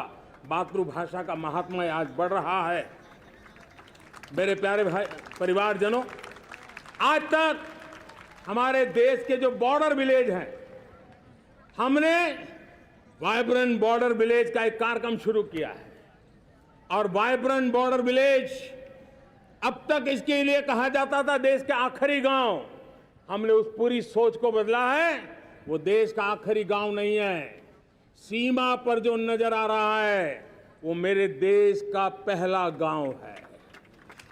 मातृभाषा का महात्म्य आज बढ़ रहा है। मेरे प्यारे भाई परिवारजनों, आज तक हमारे देश के जो बॉर्डर विलेज हैं, हमने वाइब्रेंट बॉर्डर विलेज का एक कार्यक्रम शुरू किया है। और वाइब्रेंट बॉर्डर विलेज, अब तक इसके लिए कहा जाता था देश के आखिरी गांव। हमने उस पूरी सोच को बदला है। वो देश का आखिरी गांव नहीं है, सीमा पर जो नजर आ रहा है वो मेरे देश का पहला गांव है।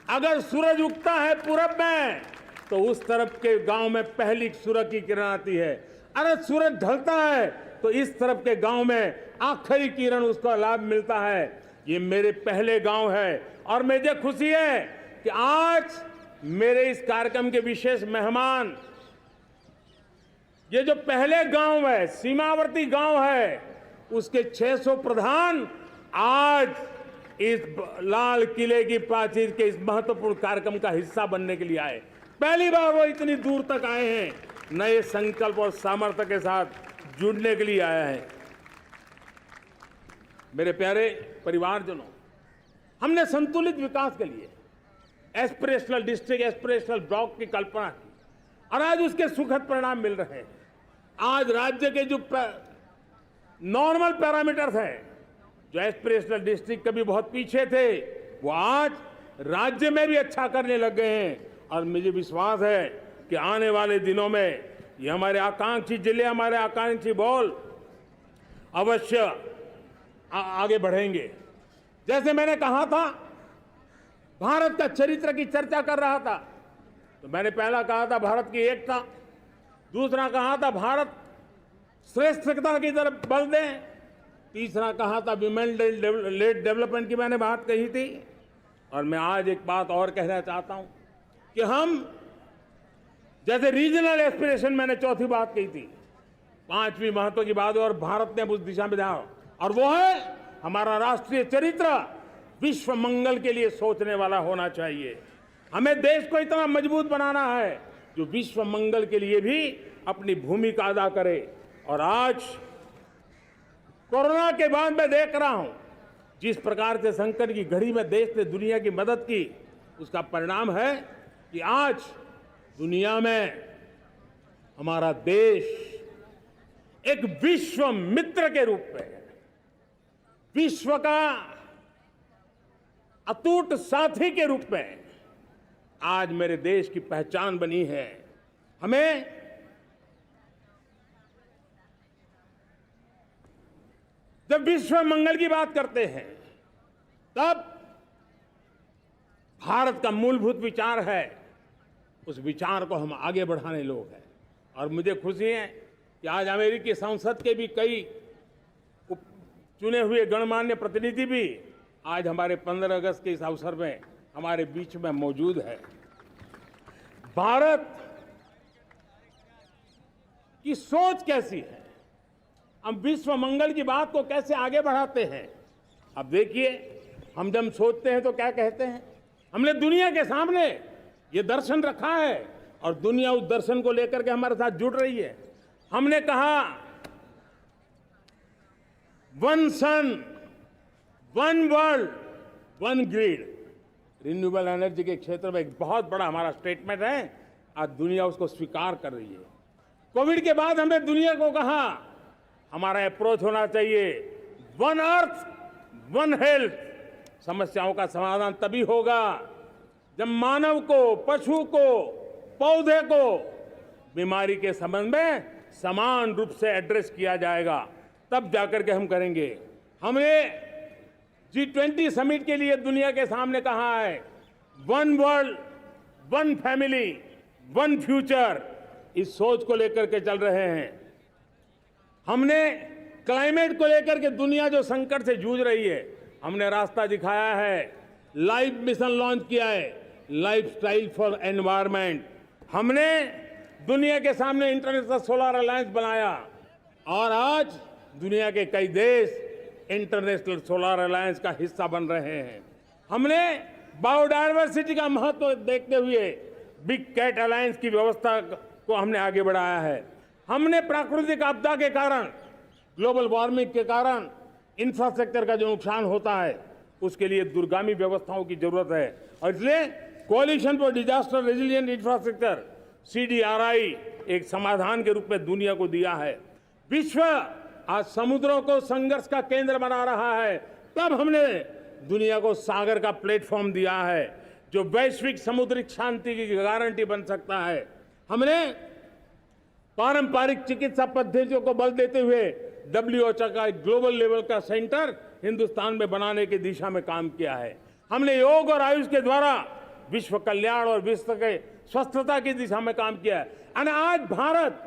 अगर सूरज उगता है पूरब में तो उस तरफ के गांव में पहली सूरज की किरण आती है। अगर सूरज ढलता है तो इस तरफ के गांव में आखिरी किरण उसका लाभ मिलता है। ये मेरे पहले गांव है और मुझे खुशी है कि आज मेरे इस कार्यक्रम के विशेष मेहमान, ये जो पहले गांव है, सीमावर्ती गांव है, उसके 600 प्रधान आज इस लाल किले की प्राचीर के इस महत्वपूर्ण कार्यक्रम का हिस्सा बनने के लिए आए। पहली बार वो इतनी दूर तक आए हैं, नए संकल्प और सामर्थ्य के साथ जुड़ने के लिए आया है। मेरे प्यारे परिवारजनों, हमने संतुलित विकास के लिए एस्पिरेशनल डिस्ट्रिक्ट, एस्पिरेशनल ब्लॉक की कल्पना की और आज उसके सुखद परिणाम मिल रहे हैं। आज राज्य के जो नॉर्मल पैरामीटर्स हैं, जो एस्पिरेशनल डिस्ट्रिक्ट कभी बहुत पीछे थे, वो आज राज्य में भी अच्छा करने लग गए हैं। और मुझे विश्वास है कि आने वाले दिनों में ये हमारे आकांक्षी जिले, हमारे आकांक्षी बॉल अवश्य आगे बढ़ेंगे। जैसे मैंने कहा था, भारत का चरित्र की चर्चा कर रहा था, तो मैंने पहला कहा था भारत की एकता, दूसरा कहा था भारत श्रेष्ठता की तरफ बल दें, तीसरा कहा था विमेन लेड डेवलपमेंट की मैंने बात कही थी, और मैं आज एक बात और कहना चाहता हूं कि हम जैसे रीजनल एस्पिरेशन, मैंने चौथी बात कही थी, पांचवी महत्व की बात, और भारत ने उस दिशा में ध्यान, और वो है हमारा राष्ट्रीय चरित्र विश्व मंगल के लिए सोचने वाला होना चाहिए। हमें देश को इतना मजबूत बनाना है जो विश्व मंगल के लिए भी अपनी भूमिका अदा करे। और आज कोरोना के बाद मैं देख रहा हूं जिस प्रकार से संकट की घड़ी में देश ने दुनिया की मदद की, उसका परिणाम है कि आज दुनिया में हमारा देश एक विश्व मित्र के रूप में, विश्व का अटूट साथी के रूप में आज मेरे देश की पहचान बनी है। हमें जब विश्व मंगल की बात करते हैं तब भारत का मूलभूत विचार है, उस विचार को हम आगे बढ़ाने लोग हैं। और मुझे खुशी है कि आज अमेरिकी संसद के भी कई चुने हुए गणमान्य प्रतिनिधि भी आज हमारे 15 अगस्त के इस अवसर में हमारे बीच में मौजूद है। भारत की सोच कैसी है, हम विश्व मंगल की बात को कैसे आगे बढ़ाते हैं। अब देखिए, हम जब सोचते हैं तो क्या कहते हैं, हमने दुनिया के सामने ये दर्शन रखा है और दुनिया उस दर्शन को लेकर के हमारे साथ जुड़ रही है। हमने कहा one sun, one world, one grid. Renewable energy के क्षेत्र में एक बहुत बड़ा हमारा स्टेटमेंट है, आज दुनिया उसको स्वीकार कर रही है। कोविड के बाद हमने दुनिया को कहा हमारा अप्रोच होना चाहिए वन अर्थ, वन हेल्थ। समस्याओं का समाधान तभी होगा जब मानव को, पशु को, पौधे को बीमारी के संबंध में समान रूप से एड्रेस किया जाएगा, तब जाकर के हम करेंगे। हमने G20 समिट के लिए दुनिया के सामने कहा है one world, one family, one future. इस सोच को लेकर के चल रहे हैं। हमने क्लाइमेट को लेकर के दुनिया जो संकट से जूझ रही है, हमने रास्ता दिखाया है, लाइफ मिशन लॉन्च किया है, लाइफस्टाइल फॉर एनवायरनमेंट। हमने दुनिया के सामने इंटरनेशनल सोलर अलायंस बनाया और आज दुनिया के कई देश इंटरनेशनल सोलर अलायंस का हिस्सा बन रहे हैं। हमने बायोडायवर्सिटी का महत्व देखते हुए बिग कैट अलायंस की व्यवस्था को हमने आगे बढ़ाया है। हमने प्राकृतिक आपदा के कारण, ग्लोबल वार्मिंग के कारण इंफ्रास्ट्रक्चर का जो नुकसान होता है, उसके लिए दूरगामी व्यवस्थाओं की जरूरत है। और इसलिए coalition for disaster resilient infrastructure, CDRI, एक समाधान के रूप में दुनिया को दिया है। विश्व आज समुद्रों को संघर्ष का केंद्र बना रहा है, तब हमने दुनिया को सागर का प्लेटफॉर्म दिया है जो वैश्विक समुद्रिक शांति की गारंटी बन सकता है। हमने पारंपरिक चिकित्सा पद्धतियों को बल देते हुए WHO का ग्लोबल लेवल का सेंटर हिंदुस्तान में बनाने की दिशा में काम किया है। हमने योग और आयुष के द्वारा विश्व कल्याण और विश्व के स्वस्थता की दिशा में काम किया है। और आज भारत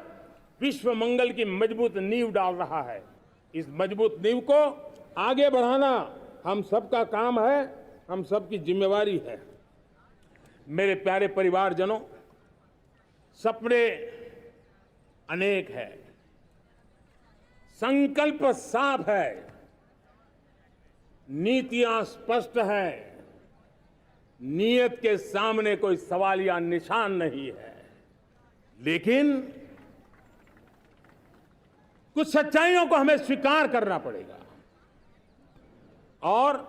विश्व मंगल की मजबूत नींव डाल रहा है। इस मजबूत नींव को आगे बढ़ाना हम सबका काम है, हम सबकी जिम्मेवारी है। मेरे प्यारे परिवारजनों, सपने अनेक है, संकल्प साफ है, नीतियां स्पष्ट है, नियत के सामने कोई सवाल या निशान नहीं है। लेकिन कुछ सच्चाइयों को हमें स्वीकार करना पड़ेगा और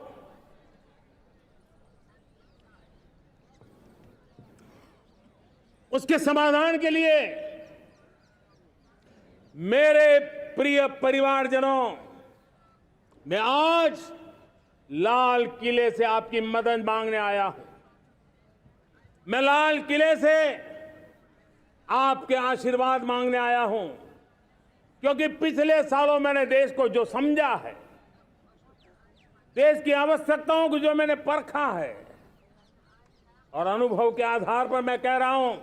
उसके समाधान के लिए मेरे प्रिय परिवारजनों, मैं आज लाल किले से आपकी मदद मांगने आया हूं। मैं लाल किले से आपके आशीर्वाद मांगने आया हूं, क्योंकि पिछले सालों मैंने देश को जो समझा है, देश की आवश्यकताओं को जो मैंने परखा है, और अनुभव के आधार पर मैं कह रहा हूं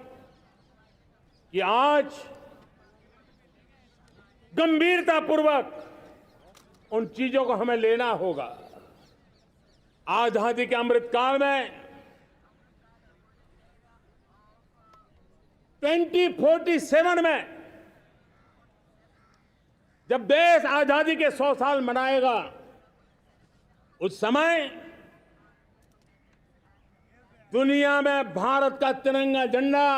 कि आज गंभीरतापूर्वक उन चीजों को हमें लेना होगा। आजादी के अमृत काल में 2047 में जब देश आजादी के 100 साल मनाएगा, उस समय दुनिया में भारत का तिरंगा झंडा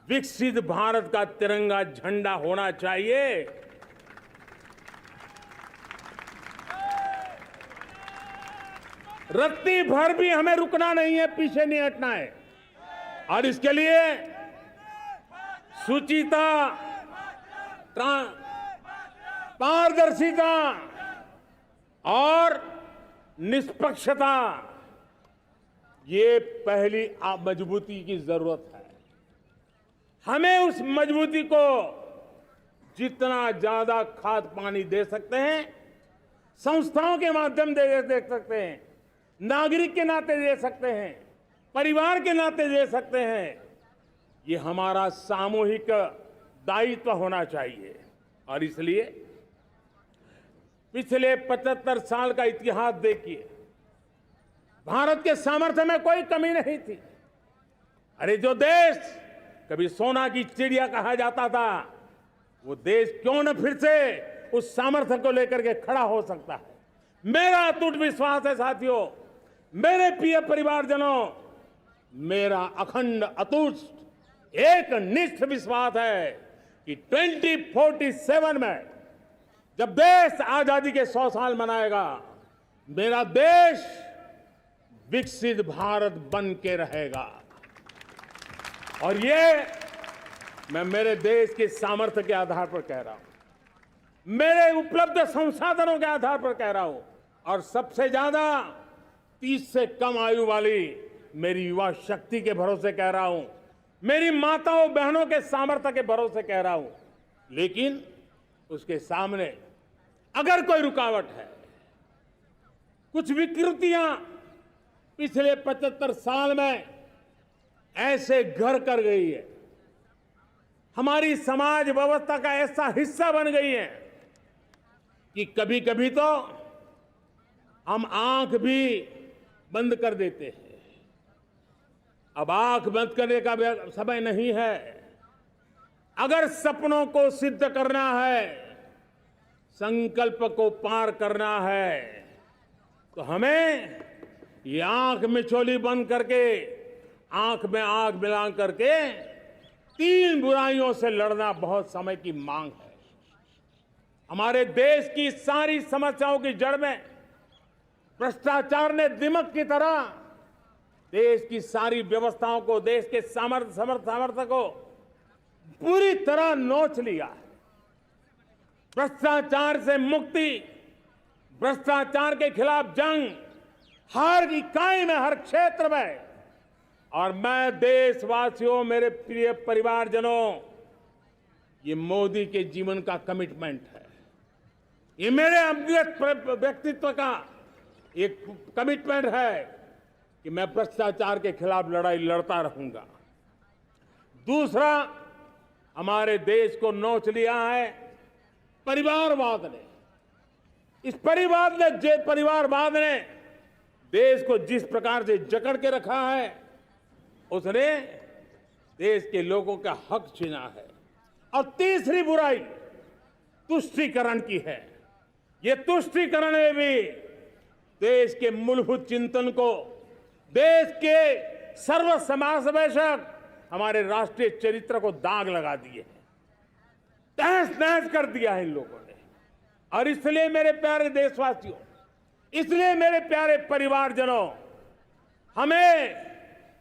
विकसित भारत का तिरंगा झंडा होना चाहिए। रत्ती भर भी हमें रुकना नहीं है, पीछे नहीं हटना है। और इसके लिए शुचिता, पारदर्शिता और निष्पक्षता, ये पहली मजबूती की जरूरत है। हमें उस मजबूती को जितना ज्यादा खाद पानी दे सकते हैं, संस्थाओं के माध्यम से दे सकते हैं, नागरिक के नाते दे सकते हैं, परिवार के नाते दे सकते हैं, ये हमारा सामूहिक दायित्व होना चाहिए। और इसलिए पिछले 75 साल का इतिहास देखिए, भारत के सामर्थ्य में कोई कमी नहीं थी। अरे जो देश कभी सोना की चिड़िया कहा जाता था, वो देश क्यों न फिर से उस सामर्थ्य को लेकर के खड़ा हो सकता है। मेरा अटूट विश्वास है साथियों, मेरे प्रिय परिवारजनों, मेरा अखंड अटूट एक निष्ठ विश्वास है कि 2047 में जब देश आजादी के 100 साल मनाएगा, मेरा देश विकसित भारत बन के रहेगा। और ये मैं मेरे देश के सामर्थ्य के आधार पर कह रहा हूं, मेरे उपलब्ध संसाधनों के आधार पर कह रहा हूं, और सबसे ज्यादा 30 से कम आयु वाली मेरी युवा शक्ति के भरोसे कह रहा हूं, मेरी माताओं बहनों के सामर्थ्य के भरोसे कह रहा हूं। लेकिन उसके सामने अगर कोई रुकावट है, कुछ विकृतियां पिछले 75 साल में ऐसे घर कर गई है, हमारी समाज व्यवस्था का ऐसा हिस्सा बन गई है कि कभी कभी तो हम आंख भी बंद कर देते हैं। अब आंख बंद करने का समय नहीं है। अगर सपनों को सिद्ध करना है, संकल्प को पार करना है, तो हमें ये आंख मिचौली बंद करके, आंख में आंख मिला करके 3 बुराइयों से लड़ना बहुत समय की मांग है। हमारे देश की सारी समस्याओं की जड़ में भ्रष्टाचार ने दिमक की तरह देश की सारी व्यवस्थाओं को, देश के सामर्थ्य को पूरी तरह नोच लिया है। भ्रष्टाचार से मुक्ति, भ्रष्टाचार के खिलाफ जंग हर इकाई में, हर क्षेत्र में। और मैं देशवासियों, मेरे प्रिय परिवारजनों, ये मोदी के जीवन का कमिटमेंट है। ये मेरे अंतर्गत व्यक्तित्व का एक कमिटमेंट है कि मैं भ्रष्टाचार के खिलाफ लड़ाई लड़ता रहूंगा। दूसरा, हमारे देश को नोच लिया है परिवारवाद ने। इस परिवारवाद ने देश को जिस प्रकार से जकड़ के रखा है, उसने देश के लोगों का हक छीना है। और तीसरी बुराई तुष्टीकरण की है। ये तुष्टीकरण में भी देश के मूलभूत चिंतन को, देश के सर्व समावेशक हमारे राष्ट्रीय चरित्र को दाग लगा दिए हैं, तहस नहस कर दिया है इन लोगों ने। और इसलिए मेरे प्यारे देशवासियों, इसलिए मेरे प्यारे परिवारजनों, हमें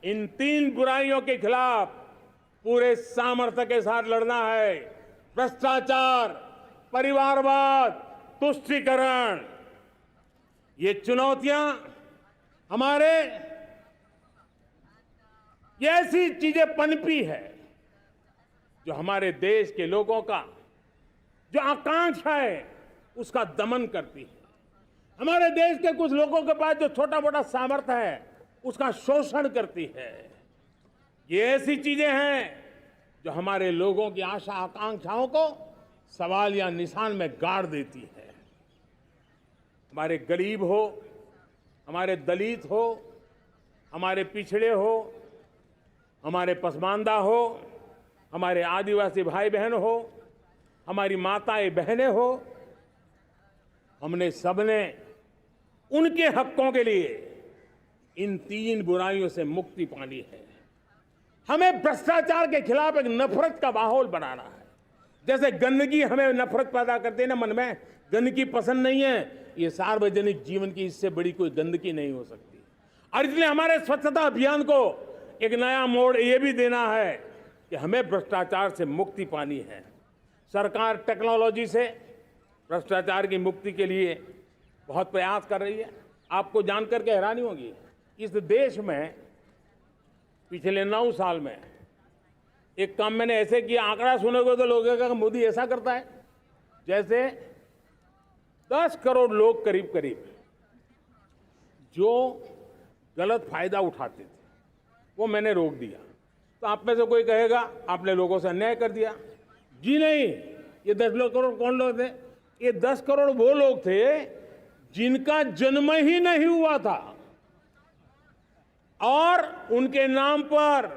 इन 3 बुराइयों के खिलाफ पूरे सामर्थ्य के साथ लड़ना है। भ्रष्टाचार, परिवारवाद, तुष्टीकरण, ये चुनौतियां हमारे, ये ऐसी चीजें पनपी है जो हमारे देश के लोगों का जो आकांक्षा है उसका दमन करती है। हमारे देश के कुछ लोगों के पास जो छोटा मोटा सामर्थ्य है उसका शोषण करती है। ये ऐसी चीजें हैं जो हमारे लोगों की आशा आकांक्षाओं को सवाल या निशान में गाड़ देती है। हमारे गरीब हो, हमारे दलित हो, हमारे पिछड़े हो, हमारे पसमानदा हो, हमारे आदिवासी भाई बहन हो, हमारी माताएं बहनें हो, हमने सबने उनके हकों के लिए इन 3 बुराइयों से मुक्ति पानी है। हमें भ्रष्टाचार के खिलाफ एक नफरत का माहौल बनाना है। जैसे गंदगी हमें नफरत पैदा करती है ना मन में, गंदगी पसंद नहीं है, ये सार्वजनिक जीवन की इससे बड़ी कोई गंदगी नहीं हो सकती। और इसलिए हमारे स्वच्छता अभियान को एक नया मोड़ ये भी देना है कि हमें भ्रष्टाचार से मुक्ति पानी है। सरकार टेक्नोलॉजी से भ्रष्टाचार की मुक्ति के लिए बहुत प्रयास कर रही है। आपको जानकर के हैरानी होगी, इस देश में पिछले 9 साल में एक काम मैंने ऐसे किया, आंकड़ा सुनोगे तो लोग कहेंगे मोदी ऐसा करता है, जैसे 10 करोड़ लोग करीब करीब जो गलत फायदा उठाते थे वो मैंने रोक दिया। तो आप में से कोई कहेगा आपने लोगों से अन्याय कर दिया। जी नहीं, ये 10 करोड़ कौन लोग थे? ये 10 करोड़ वो लोग थे जिनका जन्म ही नहीं हुआ था और उनके नाम पर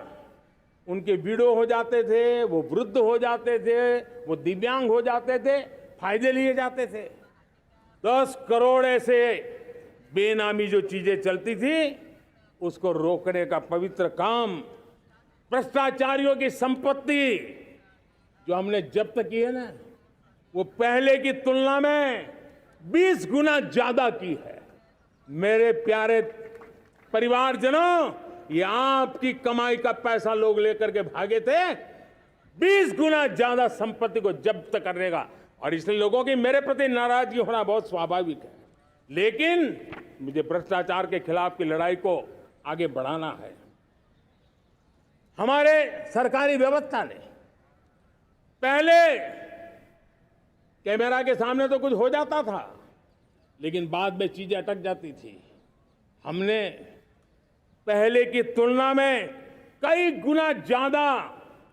उनके विडो हो जाते थे, वो वृद्ध हो जाते थे, वो दिव्यांग हो जाते थे, फायदे लिए जाते थे। 10 करोड़ ऐसे बेनामी जो चीजें चलती थी उसको रोकने का पवित्र काम, भ्रष्टाचारियों की संपत्ति जो हमने जब्त की है ना, वो पहले की तुलना में 20 गुना ज्यादा की है। मेरे प्यारे परिवारजनों, ये आपकी कमाई का पैसा लोग लेकर के भागे थे, 20 गुना ज्यादा संपत्ति को जब्त करने का। और इसलिए लोगों की मेरे प्रति नाराजगी होना बहुत स्वाभाविक है, लेकिन मुझे भ्रष्टाचार के खिलाफ की लड़ाई को आगे बढ़ाना है। हमारे सरकारी व्यवस्था ने पहले कैमरा के सामने तो कुछ हो जाता था, लेकिन बाद में चीजें अटक जाती थी। हमने पहले की तुलना में कई गुना ज्यादा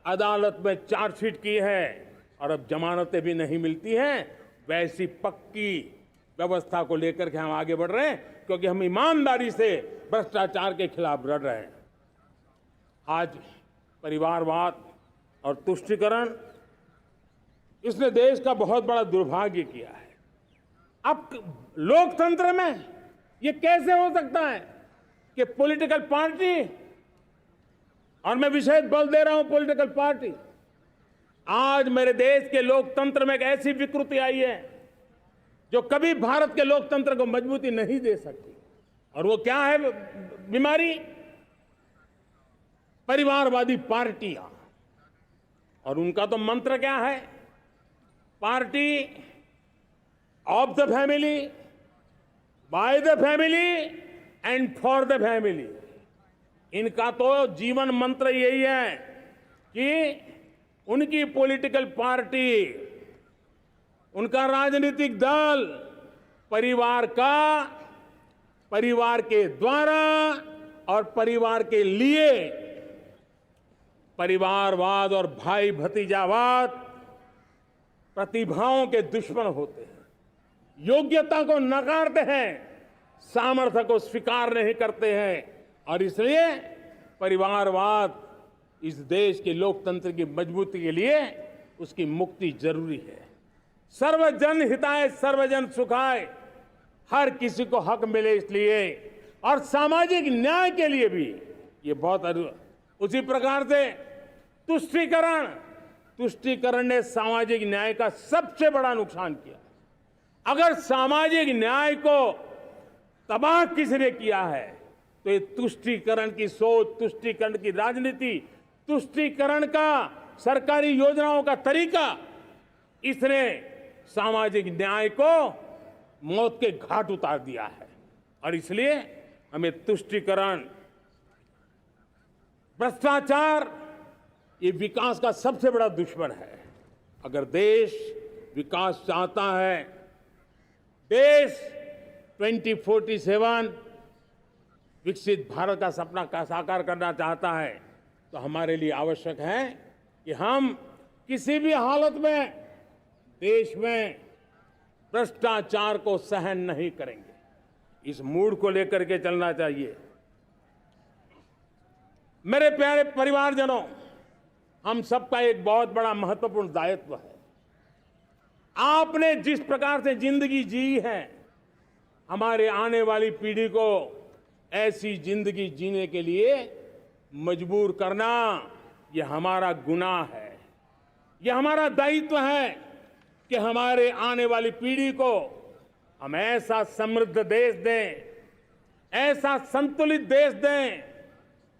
अदालत में चार्जशीट की है और अब जमानतें भी नहीं मिलती हैं। वैसी पक्की व्यवस्था को लेकर के हम आगे बढ़ रहे हैं, क्योंकि हम ईमानदारी से भ्रष्टाचार के खिलाफ लड़ रहे हैं। आज परिवारवाद और तुष्टीकरण, इसने देश का बहुत बड़ा दुर्भाग्य किया है। अब लोकतंत्र में ये कैसे हो सकता है कि पॉलिटिकल पार्टी, और मैं विशेष बल दे रहा हूं पॉलिटिकल पार्टी, आज मेरे देश के लोकतंत्र में एक ऐसी विकृति आई है जो कभी भारत के लोकतंत्र को मजबूती नहीं दे सकती। और वो क्या है बीमारी? परिवारवादी पार्टियां। और उनका तो मंत्र क्या है? Party of the family, by the family and for the family. इनका तो जीवन मंत्र यही है कि उनकी पॉलिटिकल पार्टी, उनका राजनीतिक दल परिवार का, परिवार के द्वारा और परिवार के लिए, परिवारवाद और भाई भतीजावाद प्रतिभाओं के दुश्मन होते हैं, योग्यता को नकारते हैं, सामर्थ्य को स्वीकार नहीं करते हैं। और इसलिए परिवारवाद इस देश के लोकतंत्र की मजबूती के लिए उसकी मुक्ति जरूरी है। सर्वजन हिताय सर्वजन सुखाय, हर किसी को हक मिले इसलिए, और सामाजिक न्याय के लिए भी ये बहुत। उसी प्रकार से तुष्टीकरण ने सामाजिक न्याय का सबसे बड़ा नुकसान किया। अगर सामाजिक न्याय को तबाह किसने किया है तो ये तुष्टीकरण की सोच, तुष्टीकरण की राजनीति, तुष्टीकरण का सरकारी योजनाओं का तरीका, इसने सामाजिक न्याय को मौत के घाट उतार दिया है। और इसलिए हमें तुष्टीकरण, भ्रष्टाचार, ये विकास का सबसे बड़ा दुश्मन है। अगर देश विकास चाहता है, देश 2047 विकसित भारत का सपना का साकार करना चाहता है, तो हमारे लिए आवश्यक है कि हम किसी भी हालत में देश में भ्रष्टाचार को सहन नहीं करेंगे। इस मूड को लेकर के चलना चाहिए। मेरे प्यारे परिवारजनों, हम सबका एक बहुत बड़ा महत्वपूर्ण दायित्व है। आपने जिस प्रकार से जिंदगी जी है, हमारे आने वाली पीढ़ी को ऐसी जिंदगी जीने के लिए मजबूर करना, यह हमारा गुनाह है। यह हमारा दायित्व है कि हमारे आने वाली पीढ़ी को हम ऐसा समृद्ध देश दें, ऐसा संतुलित देश दें,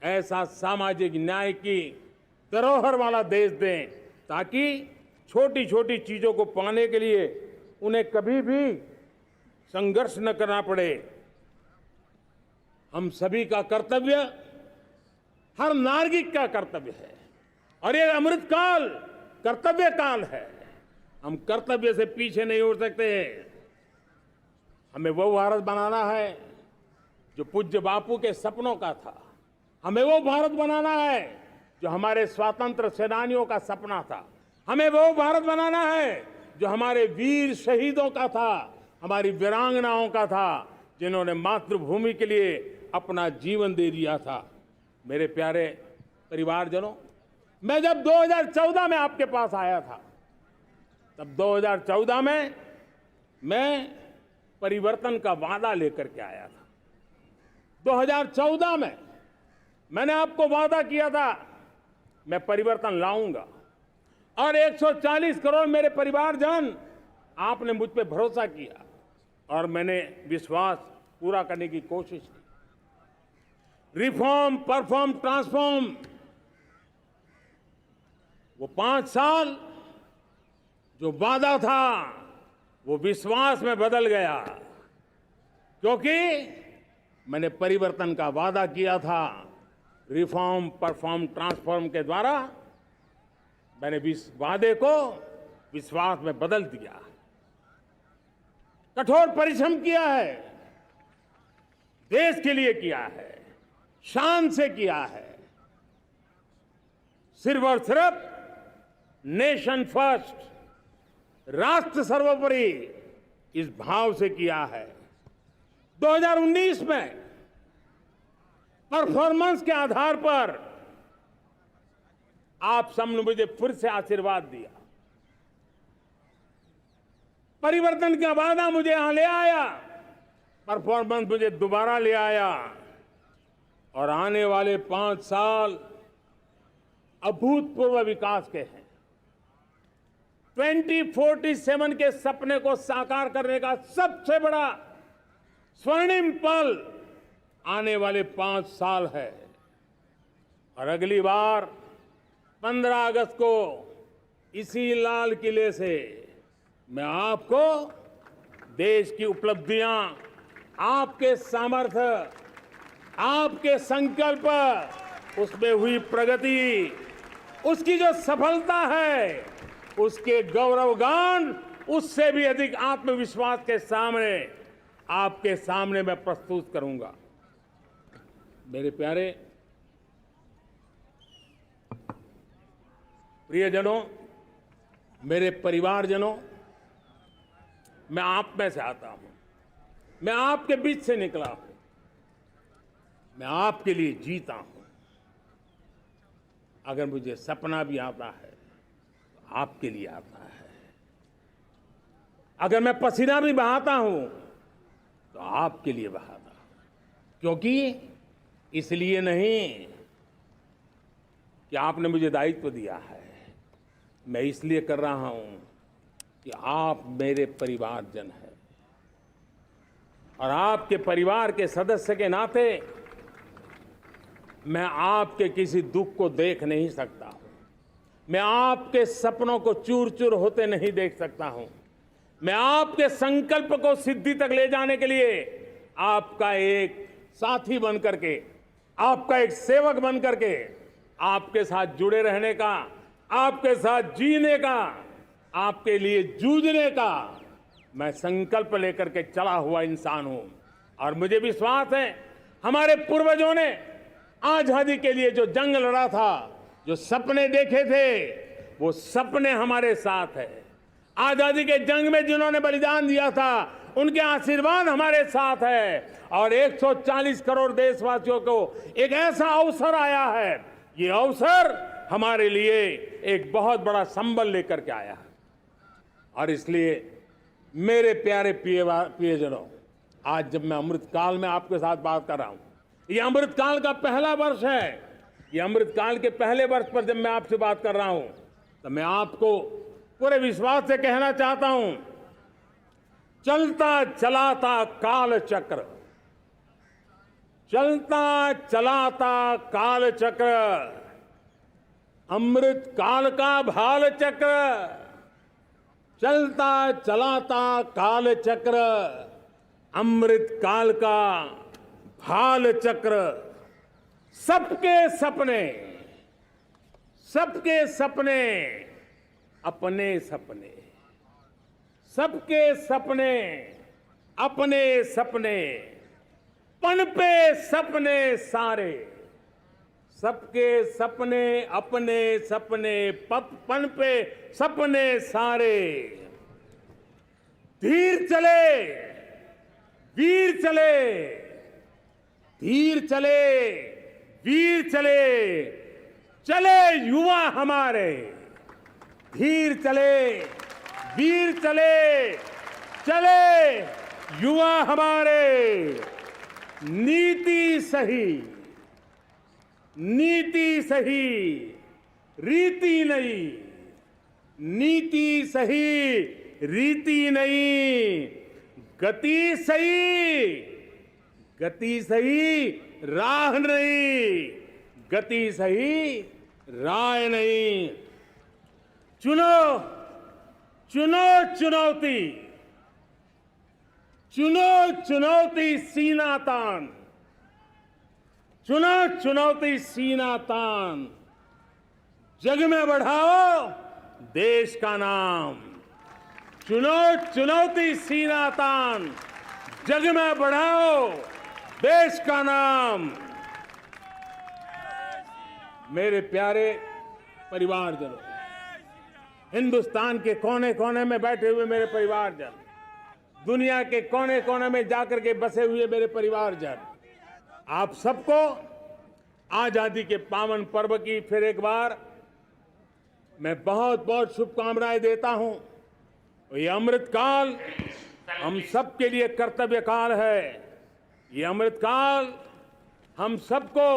ऐसा सामाजिक न्याय की धरोहर वाला देश दें, ताकि छोटी छोटी चीजों को पाने के लिए उन्हें कभी भी संघर्ष न करना पड़े। हम सभी का कर्तव्य, हर नागरिक का कर्तव्य है, और ये अमृत काल कर्तव्य काल है। हम कर्तव्य से पीछे नहीं उठ सकते। हमें वो भारत बनाना है जो पूज्य बापू के सपनों का था। हमें वो भारत बनाना है जो हमारे स्वतंत्र सेनानियों का सपना था। हमें वो भारत बनाना है जो हमारे वीर शहीदों का था, हमारी वीरांगनाओं का था, जिन्होंने मातृभूमि के लिए अपना जीवन दे दिया था। मेरे प्यारे परिवारजनों, मैं जब 2014 में आपके पास आया था, तब 2014 में मैं परिवर्तन का वादा लेकर के आया था। 2014 में मैंने आपको वादा किया था, मैं परिवर्तन लाऊंगा, और 140 करोड़ मेरे परिवारजन, आपने मुझ पे भरोसा किया और मैंने विश्वास पूरा करने की कोशिश की। रिफॉर्म, परफॉर्म, ट्रांसफॉर्म, वो 5 साल जो वादा था वो विश्वास में बदल गया, क्योंकि मैंने परिवर्तन का वादा किया था। रिफॉर्म, परफॉर्म, ट्रांसफॉर्म के द्वारा मैंने इस वादे को विश्वास में बदल दिया। कठोर परिश्रम किया है, देश के लिए किया है, शान से किया है, सिर्फ और सिर्फ नेशन फर्स्ट, राष्ट्र सर्वोपरि, इस भाव से किया है। 2019 में परफॉर्मेंस के आधार पर आप सबने मुझे फिर से आशीर्वाद दिया। परिवर्तन का वादा मुझे यहां ले आया, परफॉर्मेंस मुझे दोबारा ले आया, और आने वाले 5 साल अभूतपूर्व विकास के हैं। 2047 के सपने को साकार करने का सबसे बड़ा स्वर्णिम पल आने वाले 5 साल है। और अगली बार 15 अगस्त को इसी लाल किले से मैं आपको देश की उपलब्धियां, आपके सामर्थ्य, आपके संकल्प, उसमें हुई प्रगति, उसकी जो सफलता है, उसके गौरवगान, उससे भी अधिक आत्मविश्वास के सामने, आपके सामने मैं प्रस्तुत करूंगा। मेरे प्यारे प्रियजनों, मेरे परिवारजनों, मैं आप में से आता हूं, मैं आपके बीच से निकला हूं, मैं आपके लिए जीता हूं। अगर मुझे सपना भी आता है तो आपके लिए आता है। अगर मैं पसीना भी बहाता हूं तो आपके लिए बहाता हूं, क्योंकि इसलिए नहीं कि आपने मुझे दायित्व दिया है, मैं इसलिए कर रहा हूं कि आप मेरे परिवारजन हैं, और आपके परिवार के सदस्य के नाते मैं आपके किसी दुख को देख नहीं सकता हूं, मैं आपके सपनों को चूर चूर होते नहीं देख सकता हूं, मैं आपके संकल्प को सिद्धि तक ले जाने के लिए आपका एक साथी बन करके, आपका एक सेवक बन करके, आपके साथ जुड़े रहने का, आपके साथ जीने का, आपके लिए जूझने का मैं संकल्प लेकर के चला हुआ इंसान हूं। और मुझे विश्वास है, हमारे पूर्वजों ने आजादी के लिए जो जंग लड़ा था, जो सपने देखे थे, वो सपने हमारे साथ है। आजादी के जंग में जिन्होंने बलिदान दिया था, उनके आशीर्वाद हमारे साथ है और 140 करोड़ देशवासियों को एक ऐसा अवसर आया है। ये अवसर हमारे लिए एक बहुत बड़ा संबल लेकर के आया है और इसलिए मेरे प्यारे प्रियजनों, आज जब मैं अमृतकाल में आपके साथ बात कर रहा हूं, ये अमृतकाल का पहला वर्ष है। ये अमृतकाल के पहले वर्ष पर जब मैं आपसे बात कर रहा हूं तो मैं आपको पूरे विश्वास से कहना चाहता हूं, चलता चलाता काल चक्र, चलता चलाता काल चक्र, अमृत काल का भाल चक्र, चलता चलाता काल चक्र, अमृत काल का भाल चक्र, सबके सपने, सबके सपने अपने सपने, सबके सपने अपने सपने, पनपे सपने सारे, सबके सपने अपने सपने, पनपे सपने सारे, धीर चले वीर चले, धीर चले वीर चले, चले युवा हमारे, धीर चले वीर चले, चले युवा हमारे, नीति सही, नीति सही, रीति नहीं, नीति सही, रीति नहीं, गति सही, गति सही, राह नहीं, गति सही, राय नहीं। चुनो चुनो चुनौती, चुनो चुनौती सीना तान, चुनो चुनौती सीना तान, जग में बढ़ाओ देश का नाम, चुनो चुनौती सीना तान, जग में बढ़ाओ देश का नाम। मेरे प्यारे परिवारजनों, हिंदुस्तान के कोने कोने में बैठे हुए मेरे परिवारजन, दुनिया के कोने कोने में जाकर के बसे हुए मेरे परिवारजन, आप सबको आजादी के पावन पर्व की फिर एक बार मैं बहुत बहुत शुभकामनाएं देता हूं। ये अमृतकाल हम सबके लिए कर्तव्य काल है। ये अमृतकाल हम सबको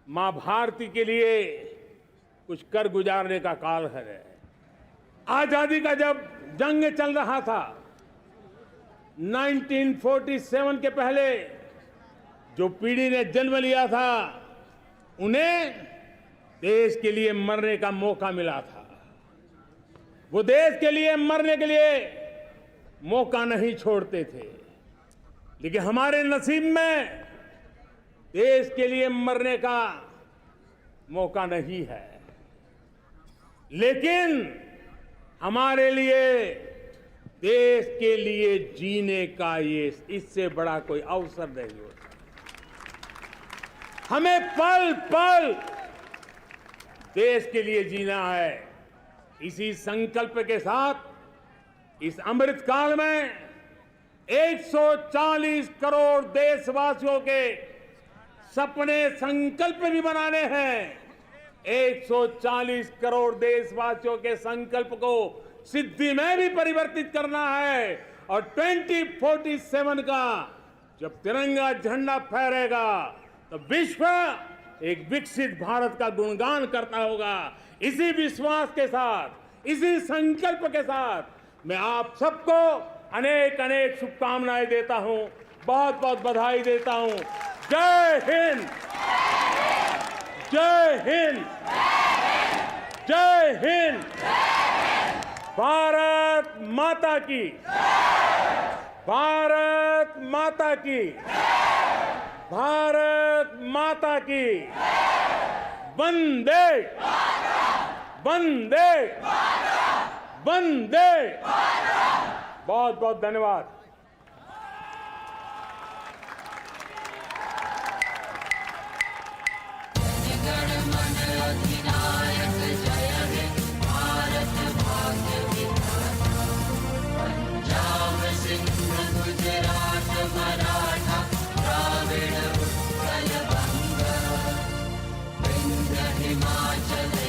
मां भारती के लिए कुछ कर गुजारने का काल है। आजादी का जब जंग चल रहा था 1947 के पहले जो पीढ़ी ने जन्म लिया था उन्हें देश के लिए मरने का मौका मिला था। वो देश के लिए मरने के लिए मौका नहीं छोड़ते थे, लेकिन हमारे नसीब में देश के लिए मरने का मौका नहीं है। लेकिन हमारे लिए देश के लिए जीने का ये इससे बड़ा कोई अवसर नहीं होता। हमें पल पल देश के लिए जीना है। इसी संकल्प के साथ इस अमृतकाल में 140 करोड़ देशवासियों के सपने संकल्प भी बनाने हैं। 140 करोड़ देशवासियों के संकल्प को सिद्धि में भी परिवर्तित करना है और 2047 का जब तिरंगा झंडा फहरेगा तो विश्व एक विकसित भारत का गुणगान करता होगा। इसी विश्वास के साथ, इसी संकल्प के साथ मैं आप सबको अनेक अनेक शुभकामनाएं देता हूं, बहुत बहुत बधाई देता हूं। जय हिंद, जय हिंद, जय हिंद। भारत माता की, भारत माता की, भारत माता की। वंदे वंदे वंदे। बहुत बहुत धन्यवाद। पंजाब सिंध हिमाचल